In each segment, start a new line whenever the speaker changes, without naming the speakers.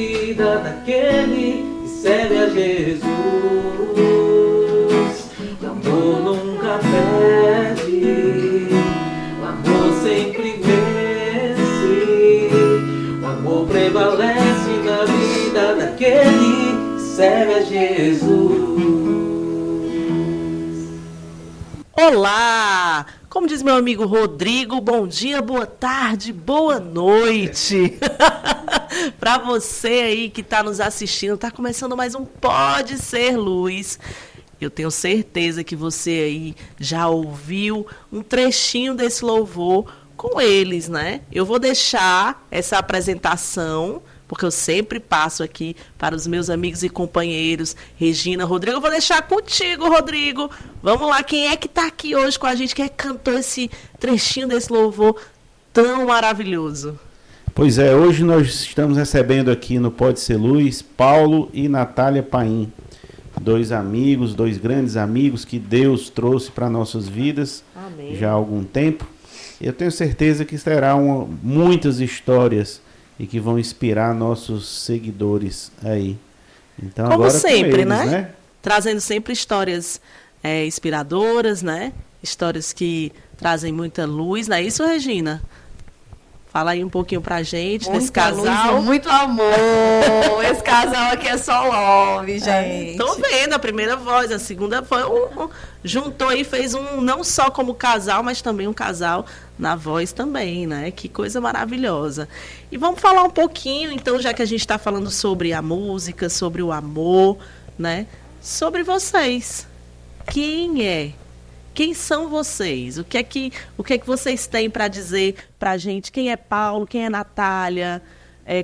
vida daquele que serve a Jesus. O amor nunca perde, o amor sempre vence, o amor prevalece na vida daquele que serve a Jesus.
Olá! Como diz meu amigo Rodrigo, bom dia, boa tarde, boa noite. Para você aí que está nos assistindo, está começando mais um Pode Ser Luz. Eu tenho certeza que você aí já ouviu um trechinho desse louvor com eles, né? Eu vou deixar essa apresentação, porque eu sempre passo aqui para os meus amigos e companheiros, Regina, Rodrigo. Eu vou deixar contigo, Rodrigo. Vamos lá, quem é que está aqui hoje com a gente? Quem é que cantou esse trechinho desse louvor tão maravilhoso?
Pois é, hoje nós estamos recebendo aqui no Pode Ser Luz, Paulo e Natália Paim. Dois amigos, dois grandes amigos que Deus trouxe para nossas vidas. Amém. Já há algum tempo. Eu tenho certeza que serão muitas histórias e que vão inspirar nossos seguidores aí. Então,
como
agora
sempre,
com eles,
né? Trazendo sempre histórias inspiradoras, né? Histórias que trazem muita luz, não é isso, Regina? Fala aí um pouquinho pra gente desse casal.
Luz, muito amor. Esse casal aqui é só love, gente.
Tô vendo a primeira voz, a segunda foi juntou aí, fez um não só como casal, mas também um casal na voz também, né? Que coisa maravilhosa. E vamos falar um pouquinho, então, já que a gente está falando sobre a música, sobre o amor, né? Sobre vocês. Quem é? Quem são vocês? O que é que vocês têm para dizer para a gente? Quem é Paulo? Quem é Natália?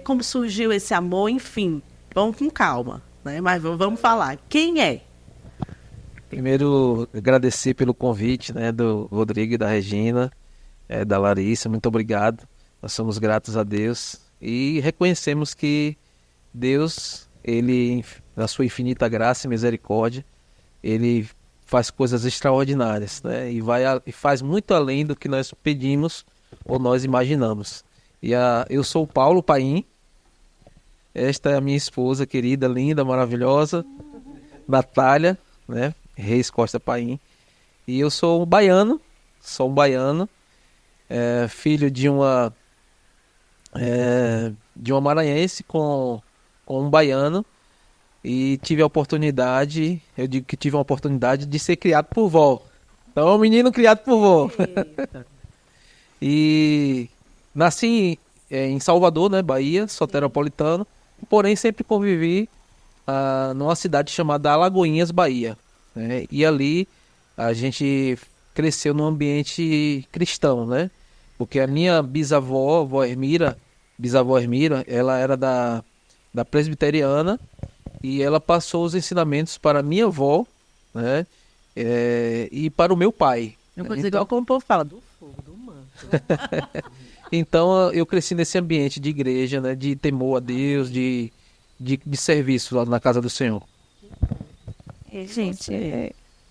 Como surgiu esse amor? Enfim, vamos com calma, né? Mas vamos falar. Quem é?
Primeiro, agradecer pelo convite, né, do Rodrigo e da Regina, da Larissa. Muito obrigado. Nós somos gratos a Deus e reconhecemos que Deus, Ele, na sua infinita graça e misericórdia, Ele faz coisas extraordinárias, né? E faz muito além do que nós pedimos ou nós imaginamos. Eu sou o Paulo Paim, esta é a minha esposa querida, linda, maravilhosa, Natália, né? Reis Costa Paim. E eu sou um baiano, filho de uma maranhense com um baiano. E tive a oportunidade, eu digo que tive uma oportunidade de ser criado por vó. Então, um menino criado por vó. E nasci em Salvador, né, Bahia, soteropolitano. Porém, sempre convivi numa cidade chamada Alagoinhas, Bahia. Né? E ali a gente cresceu num ambiente cristão, né? Porque a minha bisavó, bisavó Ermira, ela era da presbiteriana. E ela passou os ensinamentos para minha avó, né? E para o meu pai.
Eu vou dizer igual como o povo fala, do fogo, do manto.
Então eu cresci nesse ambiente de igreja, né? De temor a Deus, de serviço lá na casa do Senhor.
Gente,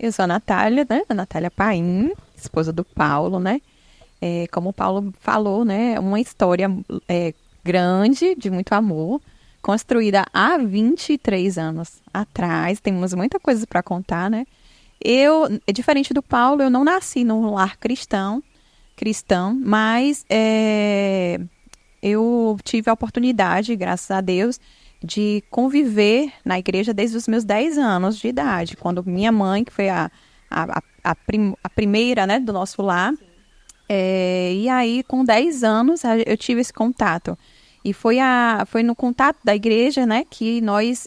eu sou a Natália, né? A Natália Paim, esposa do Paulo, né? Como o Paulo falou, né? Uma história grande, de muito amor, construída há 23 anos atrás. Temos muita coisa para contar, né? Diferente do Paulo, eu não nasci num lar cristão, mas eu tive a oportunidade, graças a Deus, de conviver na igreja desde os meus 10 anos de idade, quando minha mãe, que foi a primeira, né, do nosso lar, e aí com 10 anos eu tive esse contato. E foi no contato da igreja, né, que nós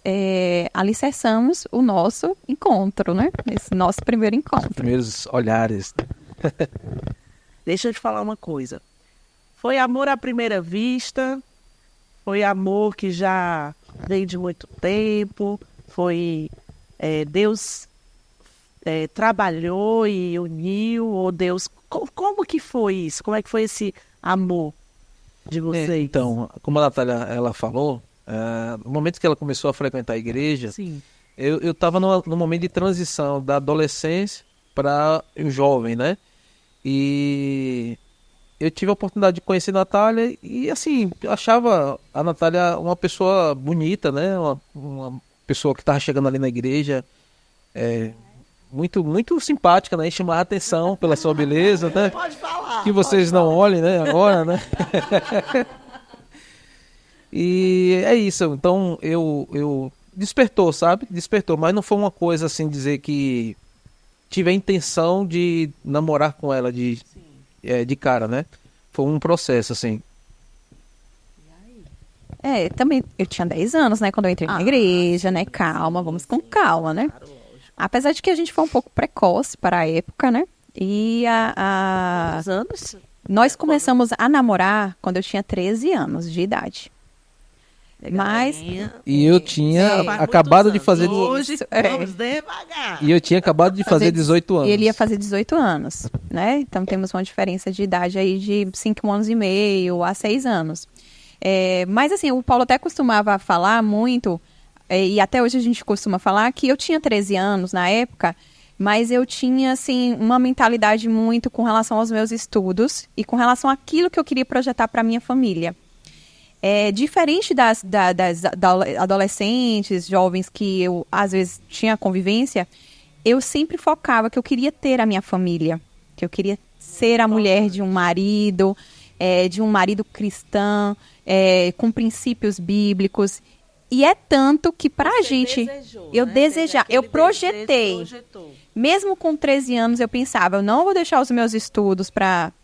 alicerçamos o nosso encontro, né? Esse nosso primeiro encontro.
Os primeiros olhares.
Deixa eu te falar uma coisa. Foi amor à primeira vista? Foi amor que já veio de muito tempo? Foi Deus trabalhou e uniu? Ou Deus... Como que foi isso? Como é que foi esse amor de vocês?
Então, como a Natália ela falou, no momento que ela começou a frequentar a igreja,
sim,
eu estava no momento de transição da adolescência para o jovem, né? E eu tive a oportunidade de conhecer a Natália e, assim, achava a Natália uma pessoa bonita, né? Uma pessoa que estava chegando ali na igreja, muito, muito simpática, né? E chamava a atenção pela sua beleza, né?
Pode falar.
Que vocês não olhem, né? Agora, né? E é isso. Então, eu despertou, sabe? Despertou, mas não foi uma coisa assim, dizer que tive a intenção de namorar com ela de cara, né? Foi um processo, assim.
Também eu tinha 10 anos, né, quando eu entrei na igreja, né? Calma, vamos com calma, né? Apesar de que a gente foi um pouco precoce para a época, né? E
Quantos anos?
nós começamos a namorar quando eu tinha 13 anos de idade. Mas
E eu tinha
Faz
acabado de
muitos
fazer.
anos. Hoje,
É.
vamos devagar.
E eu tinha acabado de fazer 18 anos.
E ele ia fazer 18 anos, né? Então temos uma diferença de idade aí de 5 anos e meio a 6 anos. Mas assim, o Paulo até costumava falar muito, e até hoje a gente costuma falar, que eu tinha 13 anos na época, mas eu tinha, assim, uma mentalidade muito com relação aos meus estudos e com relação àquilo que eu queria projetar para minha família. Diferente das adolescentes, jovens que eu, às vezes, tinha convivência, eu sempre focava que eu queria ter a minha família, que eu queria ser a mulher de um marido cristão, com princípios bíblicos. E é tanto que pra gente, eu projetei. Mesmo com 13 anos, eu pensava, eu não vou deixar os meus estudos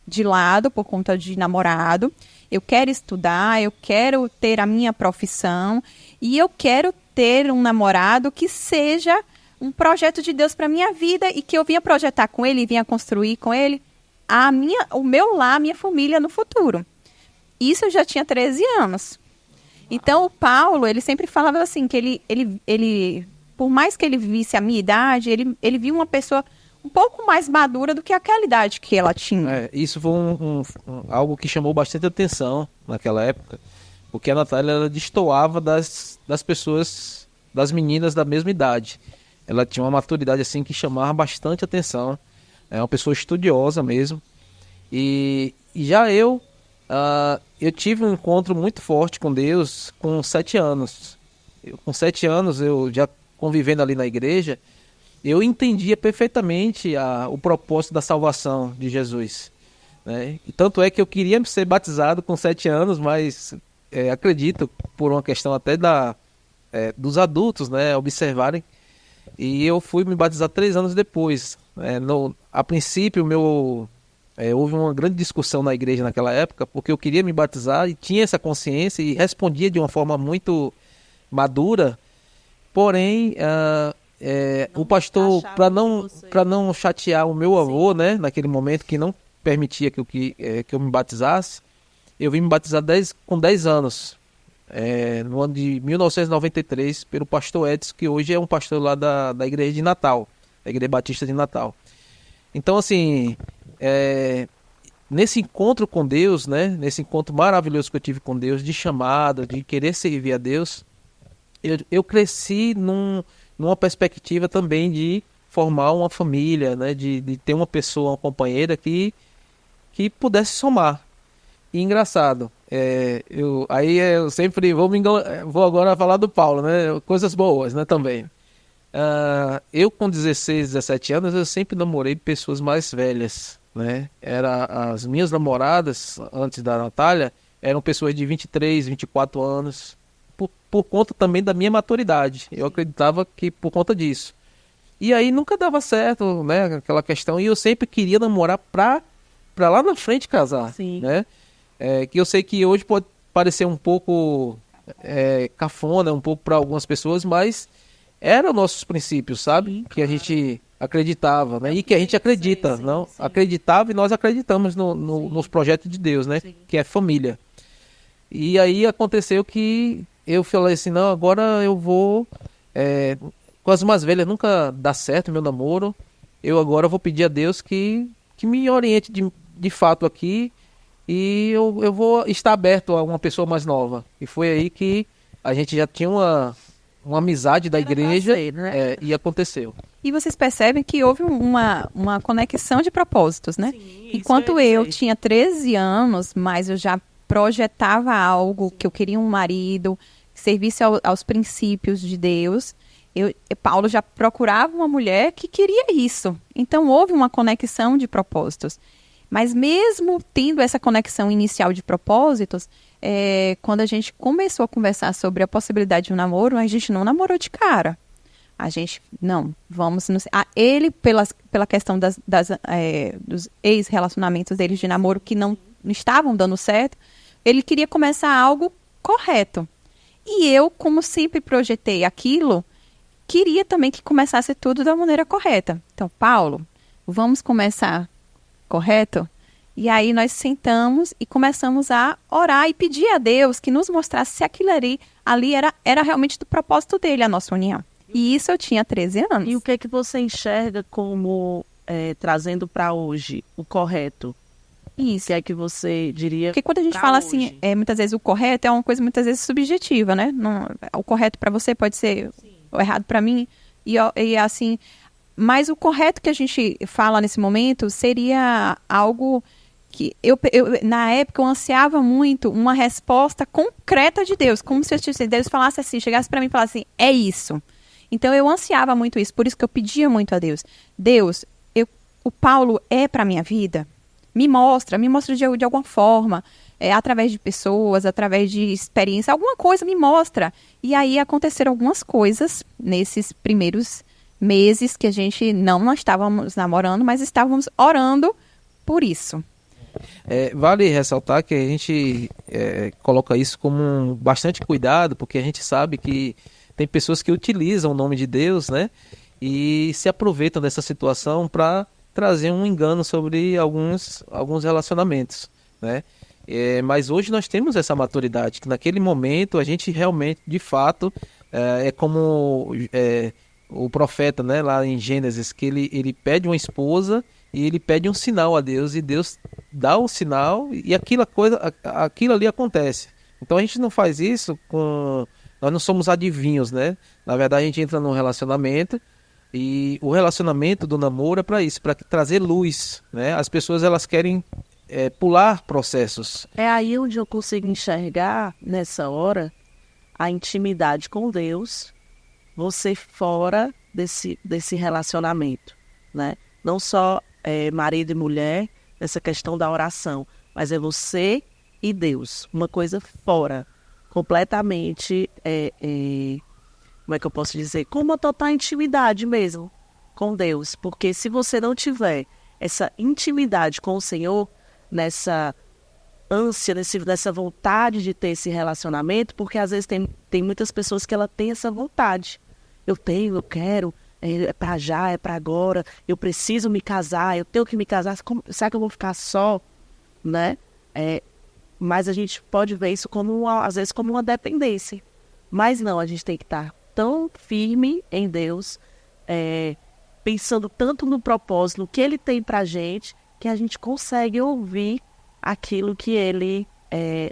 de lado por conta de namorado. Eu quero estudar, eu quero ter a minha profissão e eu quero ter um namorado que seja um projeto de Deus para minha vida e que eu vinha projetar com ele, vinha construir com ele o meu lar, a minha família no futuro. Isso eu já tinha 13 anos. Então, o Paulo, ele sempre falava assim, que ele por mais que ele visse a minha idade, ele via uma pessoa um pouco mais madura do que aquela idade que ela tinha.
Isso foi algo que chamou bastante atenção naquela época, porque a Natália ela destoava das pessoas, das meninas da mesma idade. Ela tinha uma maturidade assim que chamava bastante atenção. É uma pessoa estudiosa mesmo. E já eu tive um encontro muito forte com Deus com 7 anos. Com 7 anos, eu já convivendo ali na igreja, eu entendia perfeitamente o propósito da salvação de Jesus, né? E tanto é que eu queria ser batizado com 7 anos, mas acredito, por uma questão até dos adultos, né, observarem, e eu fui me batizar 3 anos depois. A princípio, houve uma grande discussão na igreja naquela época, porque eu queria me batizar e tinha essa consciência e respondia de uma forma muito madura, porém... o pastor, para não chatear o meu avô, né, naquele momento que não permitia que eu me batizasse, eu vim me batizar com 10 anos, no ano de 1993, pelo pastor Edson, que hoje é um pastor lá da igreja de Natal, da igreja batista de Natal. Então, assim, nesse encontro com Deus, né, nesse encontro maravilhoso que eu tive com Deus, de chamada, de querer servir a Deus, eu cresci numa perspectiva também de formar uma família, né? De ter uma pessoa, uma companheira que pudesse somar. E engraçado, eu sempre vou agora falar do Paulo, né? Coisas boas, né, também. Eu com 16, 17 anos, eu sempre namorei pessoas mais velhas, né? As minhas namoradas, antes da Natália, eram pessoas de 23, 24 anos, por conta também da minha maturidade. Eu acreditava que por conta disso. E aí nunca dava certo, né, aquela questão. E eu sempre queria namorar pra lá na frente casar.
Sim.
Né? Que eu sei que hoje pode parecer um pouco cafona, um pouco para algumas pessoas, mas eram nossos princípios, sabe? Sim, que a gente acreditava, né? E que a gente acredita, não? Sim. Acreditava e nós acreditamos nos projetos de Deus, né? Sim. Que é família. E aí aconteceu que eu falei assim, não, agora eu vou... com as mais velhas nunca dá certo meu namoro. Eu agora vou pedir a Deus que me oriente de fato aqui. E eu vou estar aberto a uma pessoa mais nova. E foi aí que a gente já tinha uma amizade da igreja, né? E aconteceu.
E vocês percebem que houve uma conexão de propósitos, né?
Sim,
Enquanto eu tinha 13 anos, mas eu já projetava algo, que eu queria um marido, que servisse aos princípios de Deus, Paulo já procurava uma mulher que queria isso. Então, houve uma conexão de propósitos. Mas mesmo tendo essa conexão inicial de propósitos, quando a gente começou a conversar sobre a possibilidade de um namoro, a gente não namorou de cara. A gente, não, vamos... Ele, pela questão dos ex-relacionamentos deles de namoro que não estavam dando certo, ele queria começar algo correto. E eu, como sempre projetei aquilo, queria também que começasse tudo da maneira correta. Então, Paulo, vamos começar correto? E aí nós sentamos e começamos a orar e pedir a Deus que nos mostrasse se aquilo ali era realmente do propósito dele, a nossa união. E isso eu tinha 13 anos.
E o que é que você enxerga como, trazendo para hoje, o correto?
Isso.
O que é que você diria?
Porque quando a gente fala assim, muitas vezes o correto é uma coisa muitas vezes subjetiva, né? Não, o correto para você pode ser o errado para mim. E assim, mas o correto que a gente fala nesse momento seria algo que na época eu ansiava muito uma resposta concreta de Deus, como se Deus falasse assim, chegasse para mim e falasse assim, é isso. Então eu ansiava muito isso, por isso que eu pedia muito a Deus. Deus, o Paulo é para minha vida? Me mostra de alguma forma, através de pessoas, através de experiência, alguma coisa me mostra. E aí aconteceram algumas coisas nesses primeiros meses que a gente não estávamos namorando, mas estávamos orando por isso.
Vale ressaltar que a gente coloca isso com bastante cuidado, porque a gente sabe que tem pessoas que utilizam o nome de Deus, né, e se aproveitam dessa situação para trazer um engano sobre alguns relacionamentos, né? Mas hoje nós temos essa maturidade, que naquele momento a gente realmente, de fato, é como o profeta, né, lá em Gênesis, que ele pede uma esposa e ele pede um sinal a Deus, e Deus dá o sinal e aquilo ali acontece. Então a gente não faz isso nós não somos adivinhos, né? Na verdade a gente entra num relacionamento, e o relacionamento do namoro é para isso, para trazer luz, né? As pessoas, elas querem pular processos.
É aí onde eu consigo enxergar, nessa hora, a intimidade com Deus, você fora desse relacionamento, né? Não só marido e mulher, nessa questão da oração, mas é você e Deus, uma coisa fora, completamente... como é que eu posso dizer? Com uma total intimidade mesmo com Deus. Porque se você não tiver essa intimidade com o Senhor, nessa ânsia, nessa vontade de ter esse relacionamento, porque às vezes tem muitas pessoas que ela tem essa vontade. Eu quero, é para já, é para agora, eu preciso me casar, eu tenho que me casar, será que eu vou ficar só? Né? Mas a gente pode ver isso às vezes como uma dependência. Mas não, a gente tem que estar tão firme em Deus, pensando tanto no propósito, no que Ele tem pra gente, que a gente consegue ouvir aquilo que Ele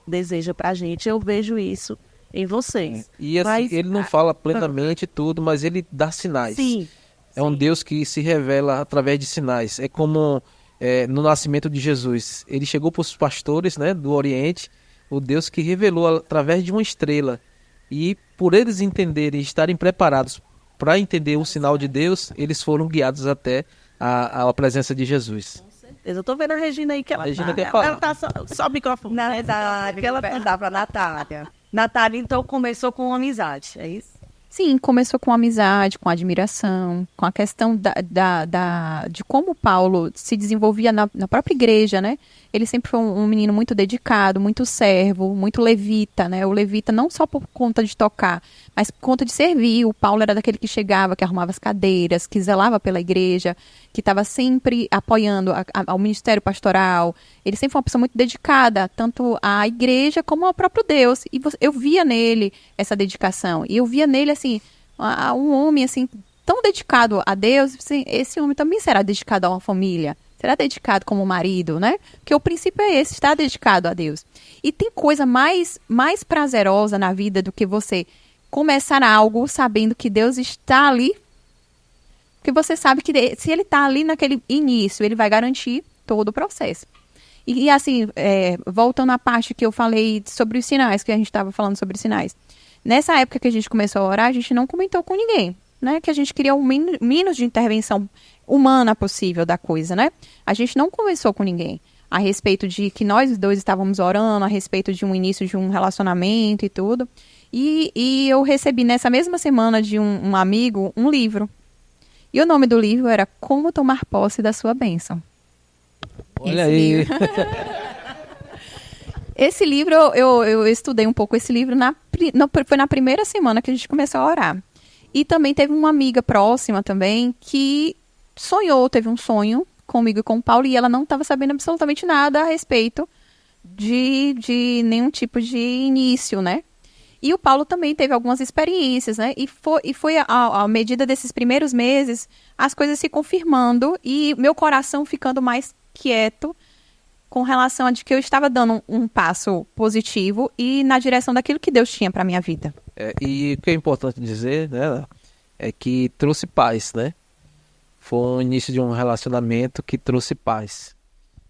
deseja pra gente. Eu vejo isso em vocês.
E assim, Ele não fala plenamente tudo, mas Ele dá sinais.
Sim.
Um Deus que se revela através de sinais. É como no nascimento de Jesus. Ele chegou para os pastores, né, do Oriente, o Deus que revelou através de uma estrela. E por eles entenderem e estarem preparados para entender o sinal de Deus, eles foram guiados até a presença de Jesus.
Eu tô vendo a Regina aí, que ela
quer falar.
Ela tá só o microfone.
Na verdade, ela dá para Natália. Natália, então, começou com uma amizade, é isso?
Sim, começou com amizade, com admiração, com a questão de como Paulo se desenvolvia na própria igreja, né? Ele sempre foi um menino muito dedicado, muito servo, muito levita, né? O levita não só por conta de tocar, mas por conta de servir. O Paulo era daquele que chegava, que arrumava as cadeiras, que zelava pela igreja, que estava sempre apoiando ao ministério pastoral. Ele sempre foi uma pessoa muito dedicada, tanto à igreja como ao próprio Deus. E eu via nele essa dedicação. E eu via nele, assim, um homem, assim, tão dedicado a Deus. Assim, esse homem também será dedicado a uma família. Será dedicado como marido, né? Porque o princípio é esse, estar dedicado a Deus. E tem coisa mais prazerosa na vida do que você começar algo sabendo que Deus está ali Porque você sabe que se ele está ali naquele início, ele vai garantir todo o processo. E assim, voltando à parte que eu falei sobre os sinais, que a gente estava falando sobre os sinais. Nessa época que a gente começou a orar, a gente não comentou com ninguém, né? Que a gente queria o mínimo de intervenção humana possível da coisa, né? A gente não conversou com ninguém a respeito de que nós dois estávamos orando, a respeito de um início de um relacionamento e tudo. E eu recebi nessa mesma semana de um amigo um livro. E o nome do livro era Como Tomar Posse da Sua Bênção.
Olha aí.
Esse livro, eu estudei um pouco esse livro, foi na primeira semana que a gente começou a orar. E também teve uma amiga próxima também que teve um sonho comigo e com o Paulo, e ela não estava sabendo absolutamente nada a respeito de nenhum tipo de início, né? E o Paulo também teve algumas experiências, né? E foi à medida desses primeiros meses, as coisas se confirmando e meu coração ficando mais quieto com relação a de que eu estava dando um passo positivo e na direção daquilo que Deus tinha para minha vida.
E o que é importante dizer, né, é que trouxe paz, né? Foi o início de um relacionamento que trouxe paz.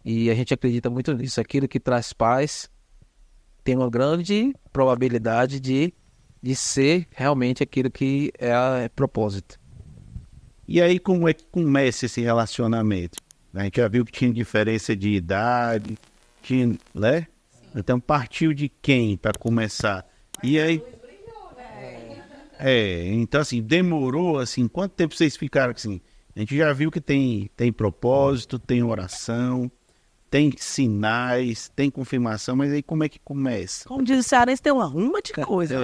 E a gente acredita muito nisso. Aquilo que traz paz tem uma grande probabilidade de ser realmente aquilo que é propósito.
E aí, como é que começa esse relacionamento? A gente já viu que tinha diferença de idade, né? Então, partiu de quem para começar? E aí... então assim, demorou, assim, quanto tempo vocês ficaram assim? A gente já viu que tem propósito, tem oração, tem sinais, tem confirmação, mas aí como é que começa?
Como diz o cearense, tem uma ruma de coisa.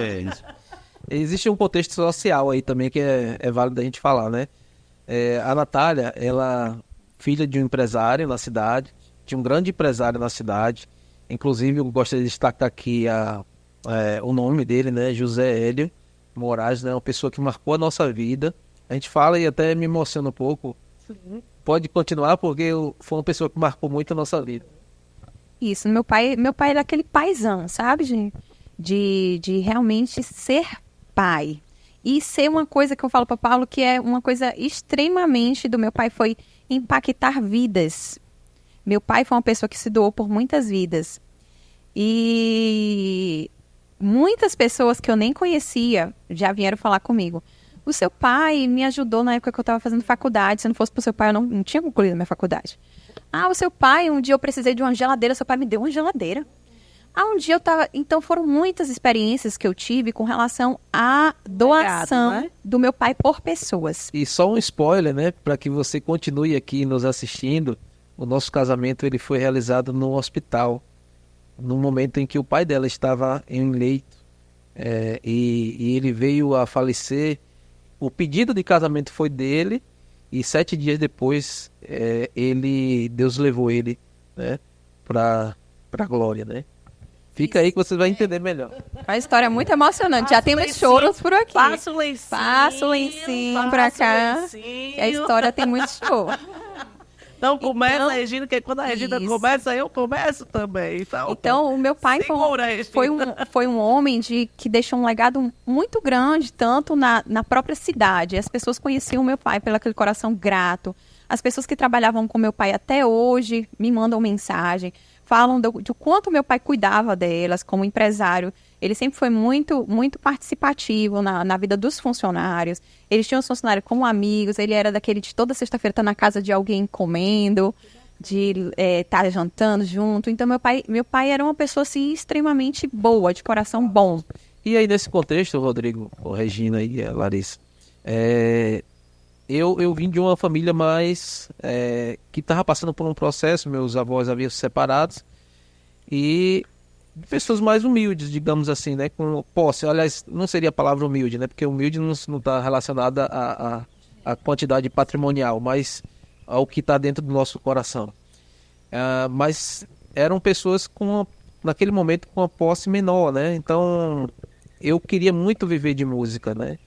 Existe um contexto social aí também que é válido a gente falar, né? A Natália, ela... filha de um empresário na cidade, de um grande empresário na cidade. Inclusive, eu gostaria de destacar aqui o nome dele, né? José Hélio Moraes, né? Uma pessoa que marcou a nossa vida. A gente fala e até me emociona um pouco. Sim. Pode continuar, porque foi uma pessoa que marcou muito a nossa vida.
Isso, meu pai era aquele paizão, sabe? De realmente ser pai. E ser uma coisa que eu falo para Paulo, que é uma coisa extremamente do meu pai, foi impactar vidas. Meu pai foi uma pessoa que se doou por muitas vidas. E muitas pessoas que eu nem conhecia já vieram falar comigo. O seu pai me ajudou na época que eu estava fazendo faculdade. Se não fosse pro seu pai, eu não tinha concluído a minha faculdade. O seu pai, um dia eu precisei de uma geladeira, seu pai me deu uma geladeira. Um dia eu tava... Então foram muitas experiências que eu tive com relação à doação né? do meu pai por pessoas.
E só um spoiler, né? Para que você continue aqui nos assistindo. O nosso casamento ele foi realizado no hospital. No momento em que o pai dela estava em leito. E ele veio a falecer. O pedido de casamento foi dele. E 7 dias depois, Deus levou ele, né? Para a glória, né? Fica aí que você vai entender melhor.
A história é muito emocionante. Já temos choros por aqui.
Passa o lencinho.
Passa o lencinho pra cá. Que a história tem muito choro.
Então começa a Regina, que quando a Regina começa, eu começo também.
Então o meu pai foi um homem que deixou um legado muito grande, tanto na própria cidade. As pessoas conheciam o meu pai pelo aquele coração grato. As pessoas que trabalhavam com meu pai até hoje me mandam mensagem. Falam do quanto meu pai cuidava delas como empresário. Ele sempre foi muito, muito participativo na vida dos funcionários. Eles tinham os funcionários como amigos. Ele era daquele de toda sexta-feira estar na casa de alguém comendo, de estar jantando junto. Então, meu pai era uma pessoa assim, extremamente boa, de coração bom.
E aí, nesse contexto, Rodrigo, Regina e Larissa, eu vim de uma família mais que estava passando por um processo. Meus avós haviam se separados e pessoas mais humildes, digamos assim, né, com posse. Aliás, não seria a palavra humilde, né, porque humilde não está relacionada à quantidade patrimonial, mas ao que está dentro do nosso coração. Mas eram pessoas naquele momento com uma posse menor, né? Então eu queria muito viver de música, né?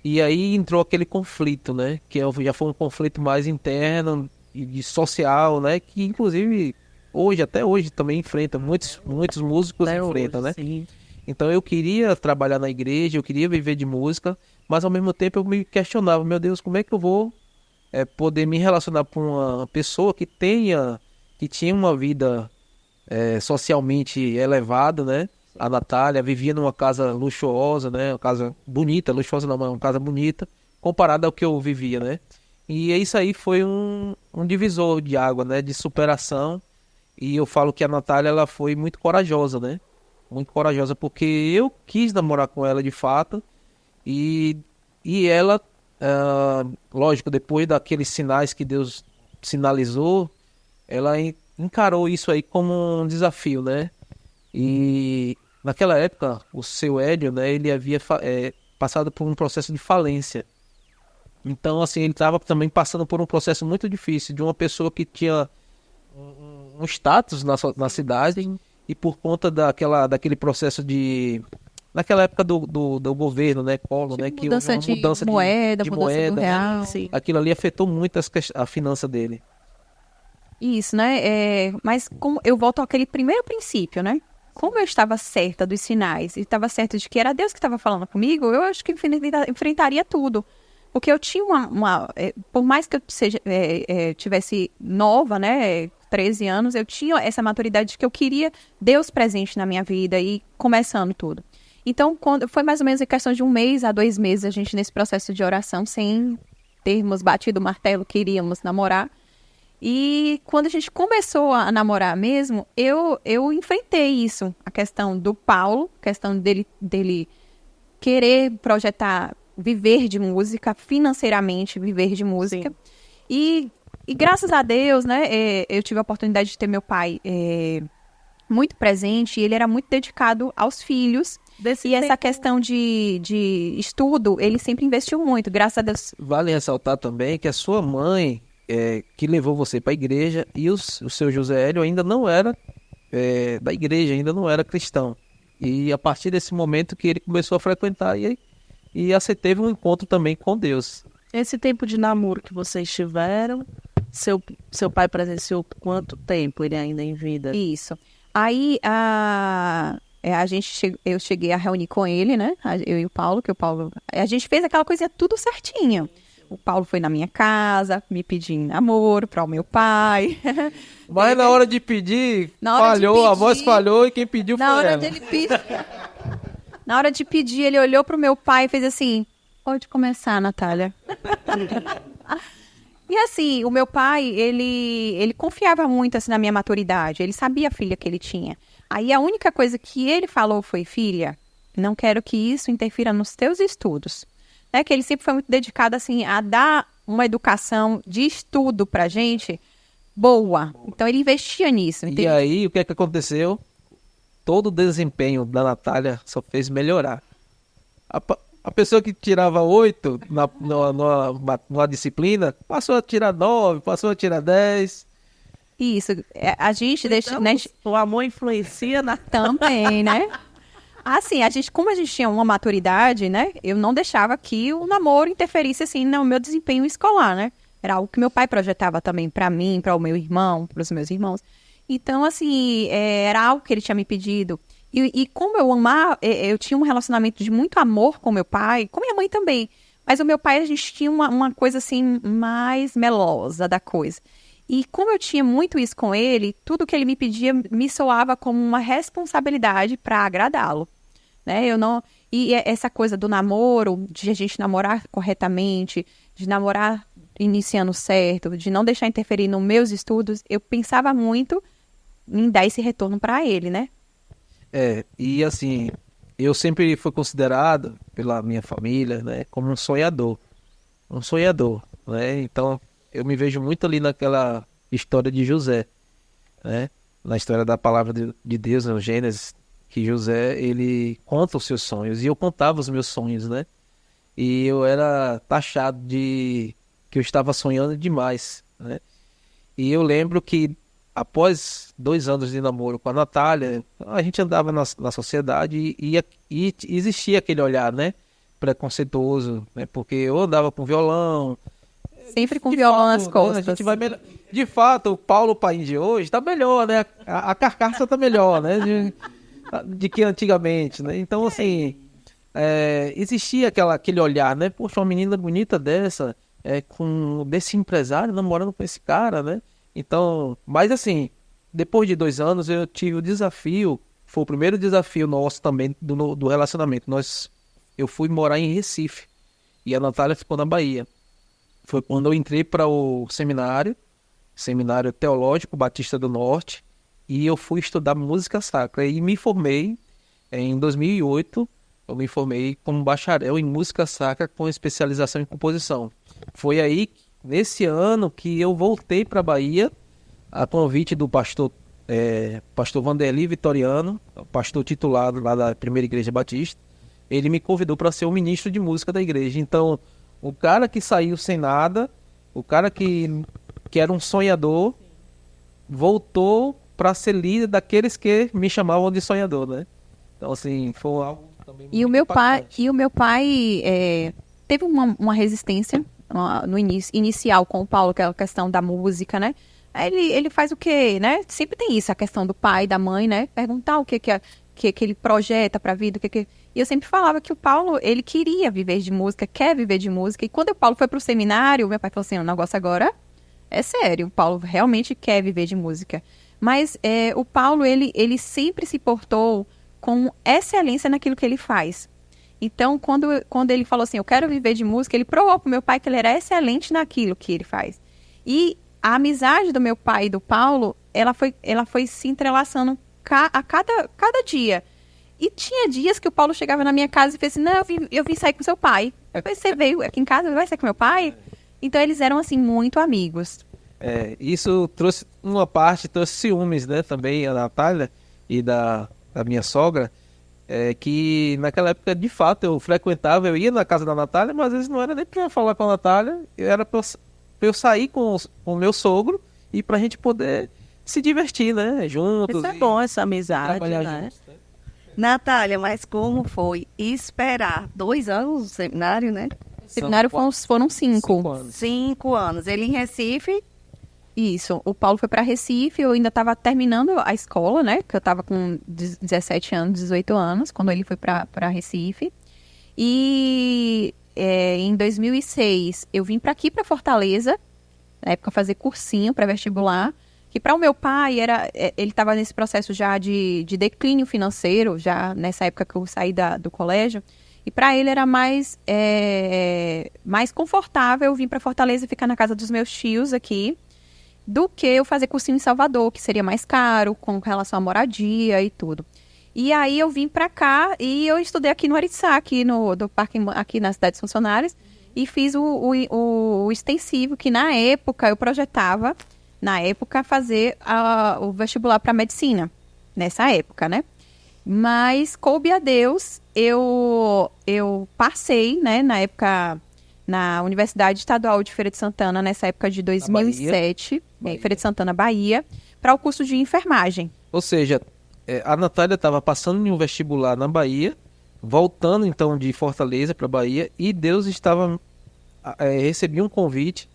E aí entrou aquele conflito, né? Que já foi um conflito mais interno e social, né? Que inclusive até hoje também enfrenta, muitos músicos enfrentam, né?
Sim.
Então eu queria trabalhar na igreja, eu queria viver de música, mas ao mesmo tempo eu me questionava, meu Deus, como é que eu vou poder me relacionar com uma pessoa que tinha uma vida socialmente elevada, né? A Natália vivia numa casa luxuosa, né? Uma casa bonita, luxuosa não, mas uma casa bonita, comparada ao que eu vivia, né? E isso aí foi um divisor de água, né? De superação. E eu falo que a Natália, ela foi muito corajosa, né? Muito corajosa, porque eu quis namorar com ela de fato. E ela, lógico, depois daqueles sinais que Deus sinalizou, ela encarou isso aí como um desafio, né? E naquela época, o seu Hélio, né? Ele havia passado por um processo de falência. Então, assim, ele estava também passando por um processo muito difícil, de uma pessoa que tinha um status na cidade, e por conta daquele processo naquela época do governo, né, Collor, né, que
mudança
uma mudança
de moeda,
de
mudança
moeda,
do
né,
real.
aquilo ali afetou muito a finança dele.
Isso, né? Mas como eu volto àquele primeiro princípio, né? Como eu estava certa dos sinais e estava certa de que era Deus que estava falando comigo, eu acho que enfrentaria tudo. Porque eu tinha por mais que eu tivesse nova, né, 13 anos, eu tinha essa maturidade de que eu queria Deus presente na minha vida e começando tudo. Então, foi mais ou menos em questão de 1 mês a 2 meses, a gente nesse processo de oração, sem termos batido o martelo que iríamos namorar. E quando a gente começou a namorar mesmo, eu enfrentei isso, a questão do Paulo, a questão dele querer projetar, viver de música, financeiramente viver de música. E graças a Deus, né, eu tive a oportunidade de ter meu pai muito presente, e ele era muito dedicado aos filhos. E essa questão de estudo, ele sempre investiu muito, graças a Deus.
Vale ressaltar também que a sua mãe, que levou você para a igreja, e o seu José Hélio ainda não era da igreja, ainda não era cristão. E a partir desse momento que ele começou a frequentar e teve um encontro também com Deus.
Esse tempo de namoro que vocês tiveram, seu pai presenciou quanto tempo ele ainda em vida?
Isso. Aí eu cheguei a reunir com ele, né? Eu e o Paulo, a gente fez aquela coisa tudo certinho. O Paulo foi na minha casa, me pediu em namoro para o meu pai.
Mas na hora de pedir, a voz falhou e quem pediu foi ela.
Na hora de pedir, ele olhou pro meu pai e fez assim: pode começar, Natália. E assim, o meu pai, ele confiava muito assim, na minha maturidade. Ele sabia a filha que ele tinha. Aí a única coisa que ele falou foi: filha, não quero que isso interfira nos teus estudos. Que ele sempre foi muito dedicado assim, a dar uma educação de estudo pra gente boa. Então ele investia nisso.
E aí, o que é que aconteceu? Todo o desempenho da Natália só fez melhorar. A pessoa que tirava 8 numa disciplina, passou a tirar 9, passou a tirar 10.
Isso, a gente deixa... Né?
O amor influencia
também, né? Assim, como a gente tinha uma maturidade, né? Eu não deixava que o namoro interferisse, assim, no meu desempenho escolar, né? Era algo que meu pai projetava também para mim, para o meu irmão, para os meus irmãos. Então, assim, era algo que ele tinha me pedido. E como eu amava, eu tinha um relacionamento de muito amor com meu pai, com minha mãe também. Mas o meu pai, a gente tinha uma coisa, assim, mais melosa da coisa. E como eu tinha muito isso com ele, tudo que ele me pedia me soava como uma responsabilidade para agradá-lo, né? E essa coisa do namoro, de a gente namorar corretamente, de namorar iniciando certo, de não deixar interferir nos meus estudos, eu pensava muito em dar esse retorno para ele, né?
E assim, eu sempre fui considerado pela minha família, né, como um sonhador, né? Então eu me vejo muito ali naquela história de José, né? Na história da palavra de Deus, no Gênesis, que José, ele conta os seus sonhos, e eu contava os meus sonhos, né? E eu era taxado de que eu estava sonhando demais, né? E eu lembro que após 2 anos de namoro com a Natália, a gente andava na sociedade e existia aquele olhar, né, preconceituoso, né? Porque eu andava com violão,
sempre com violão nas costas.
A gente vai de fato, o Paulo Paim de hoje tá melhor, né? A carcaça tá melhor, né? De que antigamente, né? Então, assim, existia aquele olhar, né? Poxa, uma menina bonita dessa, desse empresário namorando com esse cara, né? Então, mas assim, depois de 2 anos eu tive o desafio, foi o primeiro desafio nosso também do relacionamento. Eu fui morar em Recife e a Natália ficou na Bahia. Foi quando eu entrei para o seminário teológico Batista do Norte, e eu fui estudar música sacra e me formei em 2008. Eu me formei como bacharel em música sacra com especialização em composição. Foi aí, nesse ano, que eu voltei para a Bahia, a convite do pastor Vanderly Vitoriano, pastor titulado lá da Primeira Igreja Batista. Ele me convidou para ser o ministro de música da igreja. Então, o cara que saiu sem nada, o cara que era um sonhador, voltou para ser líder daqueles que me chamavam de sonhador, né? Então, assim, foi algo também muito impactante.
E o meu pai teve uma resistência no inicial com o Paulo, aquela questão da música, né? Aí ele faz o quê, né? Sempre tem isso, a questão do pai, da mãe, né? Perguntar o que ele projeta para a vida, E eu sempre falava que o Paulo, ele queria viver de música, quer viver de música. E quando o Paulo foi pro seminário, meu pai falou assim, o negócio agora é sério, o Paulo realmente quer viver de música. Mas o Paulo, ele sempre se portou com excelência naquilo que ele faz. Então, quando ele falou assim, eu quero viver de música, ele provou pro meu pai que ele era excelente naquilo que ele faz. E a amizade do meu pai e do Paulo, ela foi se entrelaçando a cada dia. E tinha dias que o Paulo chegava na minha casa e fez assim, não, eu vim sair com seu pai. Eu falei, você veio aqui em casa, vai sair com meu pai? Então, eles eram, assim, muito amigos.
Isso trouxe ciúmes, né, também, a Natália e da minha sogra, que naquela época, de fato, eu ia na casa da Natália, mas às vezes não era nem pra falar com a Natália, era pra eu sair com o meu sogro e pra gente poder se divertir, né, juntos.
Isso é bom, essa amizade,
trabalhar
né?
juntos, né?
Natália, mas como foi esperar 2 anos no seminário, né?
O seminário foram 5.
5 anos.
5 anos. Ele em Recife.
Isso, o Paulo foi para Recife, eu ainda estava terminando a escola, né? Que eu estava com 17 anos, 18 anos, quando ele foi para Recife. E em 2006, eu vim para aqui, para Fortaleza, na época fazer cursinho para vestibular, que para o meu pai, ele estava nesse processo já de declínio financeiro, já nessa época que eu saí do colégio, e para ele era mais confortável eu vir para Fortaleza e ficar na casa dos meus tios aqui, do que eu fazer cursinho em Salvador, que seria mais caro, com relação à moradia e tudo. E aí eu vim para cá e eu estudei aqui no Aritzá, do parque, aqui na Cidade dos Funcionários, e fiz o extensivo, que na época eu projetava, fazer o vestibular para medicina, nessa época, né? Mas coube a Deus, eu passei, né, na época, na Universidade Estadual de Feira de Santana, nessa época de 2007, Feira de Santana, Bahia, para o curso de enfermagem.
Ou seja, a Natália estava passando em um vestibular na Bahia, voltando então de Fortaleza para Bahia, e Deus recebia um convite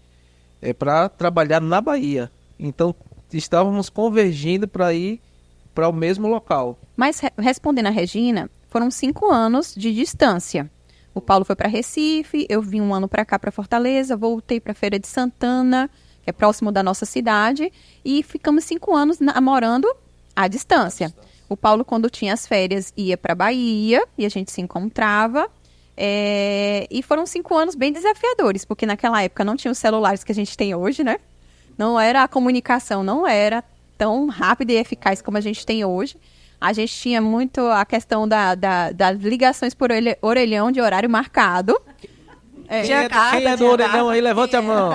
para trabalhar na Bahia. Então, estávamos convergindo para ir para o mesmo local.
Mas, respondendo a Regina, foram 5 anos de distância. O Paulo foi para Recife, eu vim 1 ano para cá, para Fortaleza, voltei para Feira de Santana, que é próximo da nossa cidade, e ficamos 5 anos namorando à distância. O Paulo, quando tinha as férias, ia para Bahia, e a gente se encontrava. E foram 5 anos bem desafiadores, porque naquela época não tinha os celulares que a gente tem hoje, né? A comunicação não era tão rápida e eficaz como a gente tem hoje. A gente tinha muito a questão das ligações por orelhão de horário marcado.
Quem é do orelhão aí, levante a mão.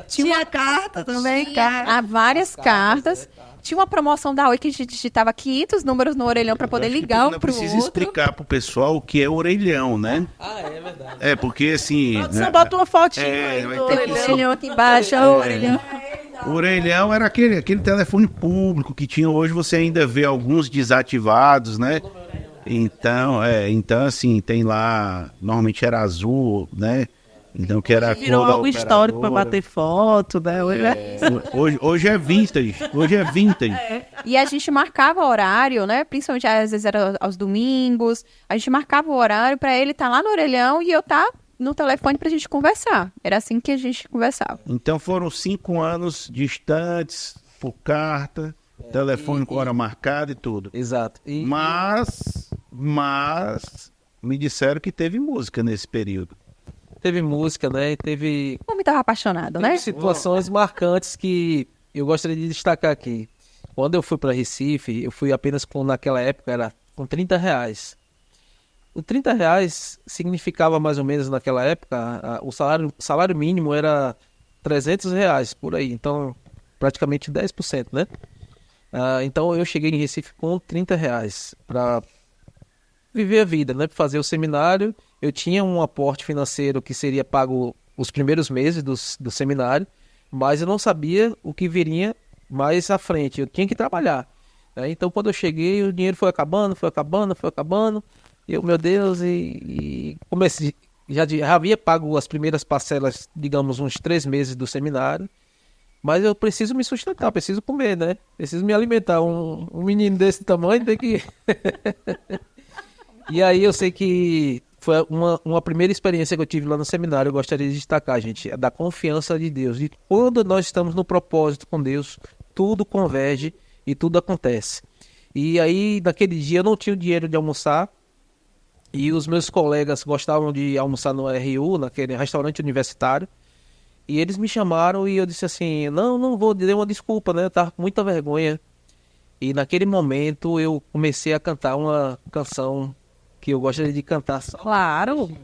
Tinha carta também,
Há várias cartas. Tinha uma promoção da Oi que a gente digitava 500 números no orelhão para poder ligar um pro outro.
Precisa explicar pro pessoal o que é orelhão, né?
É verdade.
Porque assim...
Você bota uma fotinha aí do
vai ter
orelhão.
aqui embaixo, o orelhão.
O orelhão era aquele telefone público que tinha hoje, você ainda vê alguns desativados, né? Então assim, tem lá, normalmente era azul, né? Então que era
Virou algo histórico para bater foto, né?
Hoje é vintage,
E a gente marcava horário, né? Principalmente às vezes era aos domingos. A gente marcava o horário para ele estar lá no orelhão e eu estar no telefone pra gente conversar. Era assim que a gente conversava.
Então foram 5 anos distantes, por carta, telefone com hora marcada e tudo.
Exato. E
Mas me disseram que teve música nesse período.
teve música, né? E teve
O homem tava apaixonado, né?
situações marcantes que eu gostaria de destacar aqui. Quando eu fui para Recife, eu fui apenas com, naquela época, era com R$ 30. O R$ 30 significava mais ou menos naquela época, o salário mínimo era R$ 300 por aí, então praticamente 10%, né? Então eu cheguei em Recife com R$ 30 para viver a vida, né? Para fazer o seminário. Eu tinha um aporte financeiro que seria pago os primeiros meses do seminário, mas eu não sabia o que viria mais à frente. Eu tinha que trabalhar, né? Então quando eu cheguei, o dinheiro foi acabando. Eu, meu Deus, e comecei, já havia pago as primeiras parcelas, digamos, uns 3 meses do seminário, mas eu preciso me sustentar, preciso comer, né? Preciso me alimentar. Um menino desse tamanho tem que... E aí eu sei que foi uma primeira experiência que eu tive lá no seminário. Eu gostaria de destacar, gente, é da confiança de Deus. E quando nós estamos no propósito com Deus, tudo converge e tudo acontece. E aí, naquele dia, eu não tinha o dinheiro de almoçar. E os meus colegas gostavam de almoçar no RU, naquele restaurante universitário. E eles me chamaram e eu disse assim, não vou, dei uma desculpa, né? Eu tava com muita vergonha. E naquele momento eu comecei a cantar uma canção que eu gostaria de cantar.
Claro.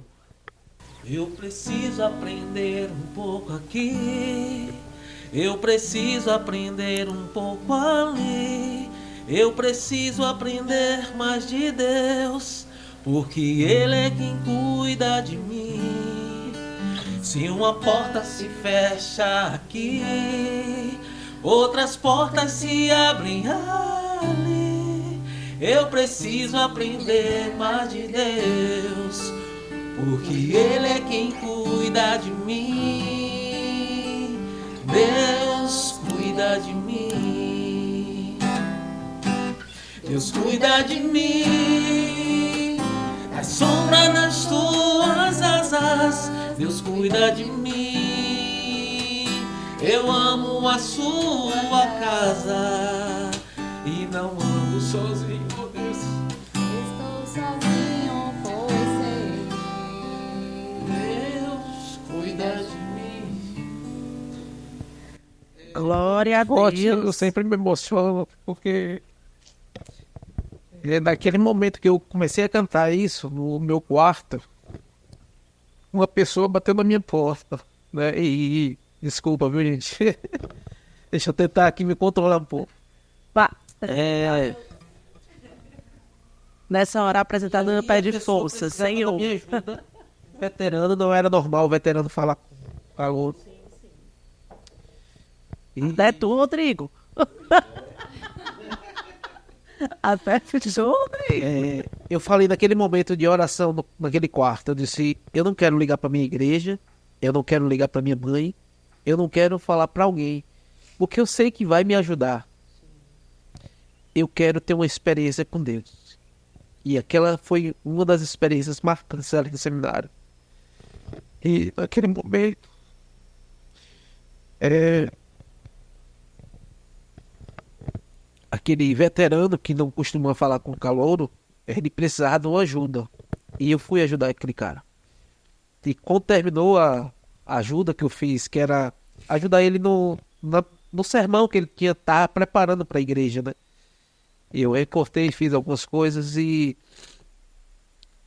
Eu preciso aprender um pouco aqui. Eu preciso aprender um pouco ali. Eu preciso aprender mais de Deus, porque Ele é quem cuida de mim. Se uma porta se fecha aqui, outras portas se abrem ali. Eu preciso aprender mais de Deus, porque Ele é quem cuida de mim. Deus cuida de mim. Deus cuida de mim. A sombra das tuas asas, Deus cuida de mim. Eu amo a sua casa e não ando sozinho, oh Deus.
Estou sozinho, pois sei.
Deus cuida de mim.
Glória a
Forte, eu
Deus.
sempre me emociono, porque naquele momento que eu comecei a cantar isso no meu quarto, uma pessoa bateu na minha porta, né? E desculpa, viu, gente? Deixa eu tentar aqui me controlar um pouco.
Vá.
Nessa hora, a apresentadora pede
pessoa
força,
precisava da
Senhor.
minha ajuda. Veterano não era normal, o veterano falar com a outra.
É tu, Rodrigo.
Até fechou.
Eu falei naquele momento de oração, naquele quarto, eu disse, eu não quero ligar para minha igreja, eu não quero ligar para minha mãe, eu não quero falar para alguém, porque eu sei que vai me ajudar. Eu quero ter uma experiência com Deus. E aquela foi uma das experiências marcantes ali no seminário. E naquele momento, aquele veterano que não costuma falar com calouro, ele precisava de uma ajuda. E eu fui ajudar aquele cara. E quando terminou a ajuda que eu fiz, que era ajudar ele no sermão que ele tinha estar preparando para a igreja, né? Eu recortei, fiz algumas coisas e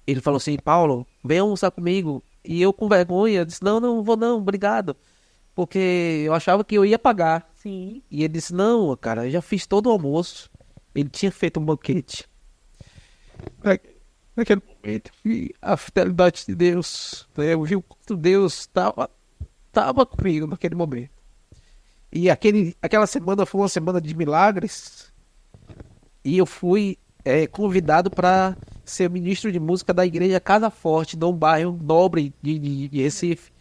ele falou assim, Paulo, vem almoçar comigo. E eu com vergonha disse, não vou não, obrigado. Porque eu achava que eu ia pagar.
Sim.
E ele disse, não, cara, eu já fiz todo o almoço. Ele tinha feito um banquete. Naquele momento, eu vi a fidelidade de Deus, né? Eu vi o quanto Deus estava comigo naquele momento. E aquela semana foi uma semana de milagres. E eu fui convidado para ser ministro de música da igreja Casa Forte, num bairro nobre de Recife.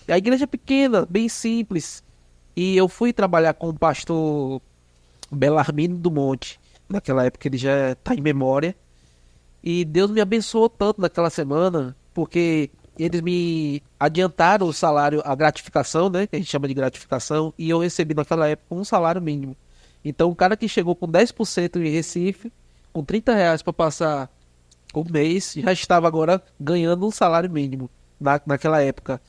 A igreja é pequena, bem simples. E eu fui trabalhar com o pastor Belarmino do Monte. Naquela época ele já está em memória. E Deus me abençoou tanto naquela semana, porque eles me adiantaram o salário, a gratificação, né? Que a gente chama de gratificação, e eu recebi naquela época um salário mínimo. Então o cara que chegou com 10% em Recife, com R$ 30 para passar o mês, já estava agora ganhando um salário mínimo naquela época.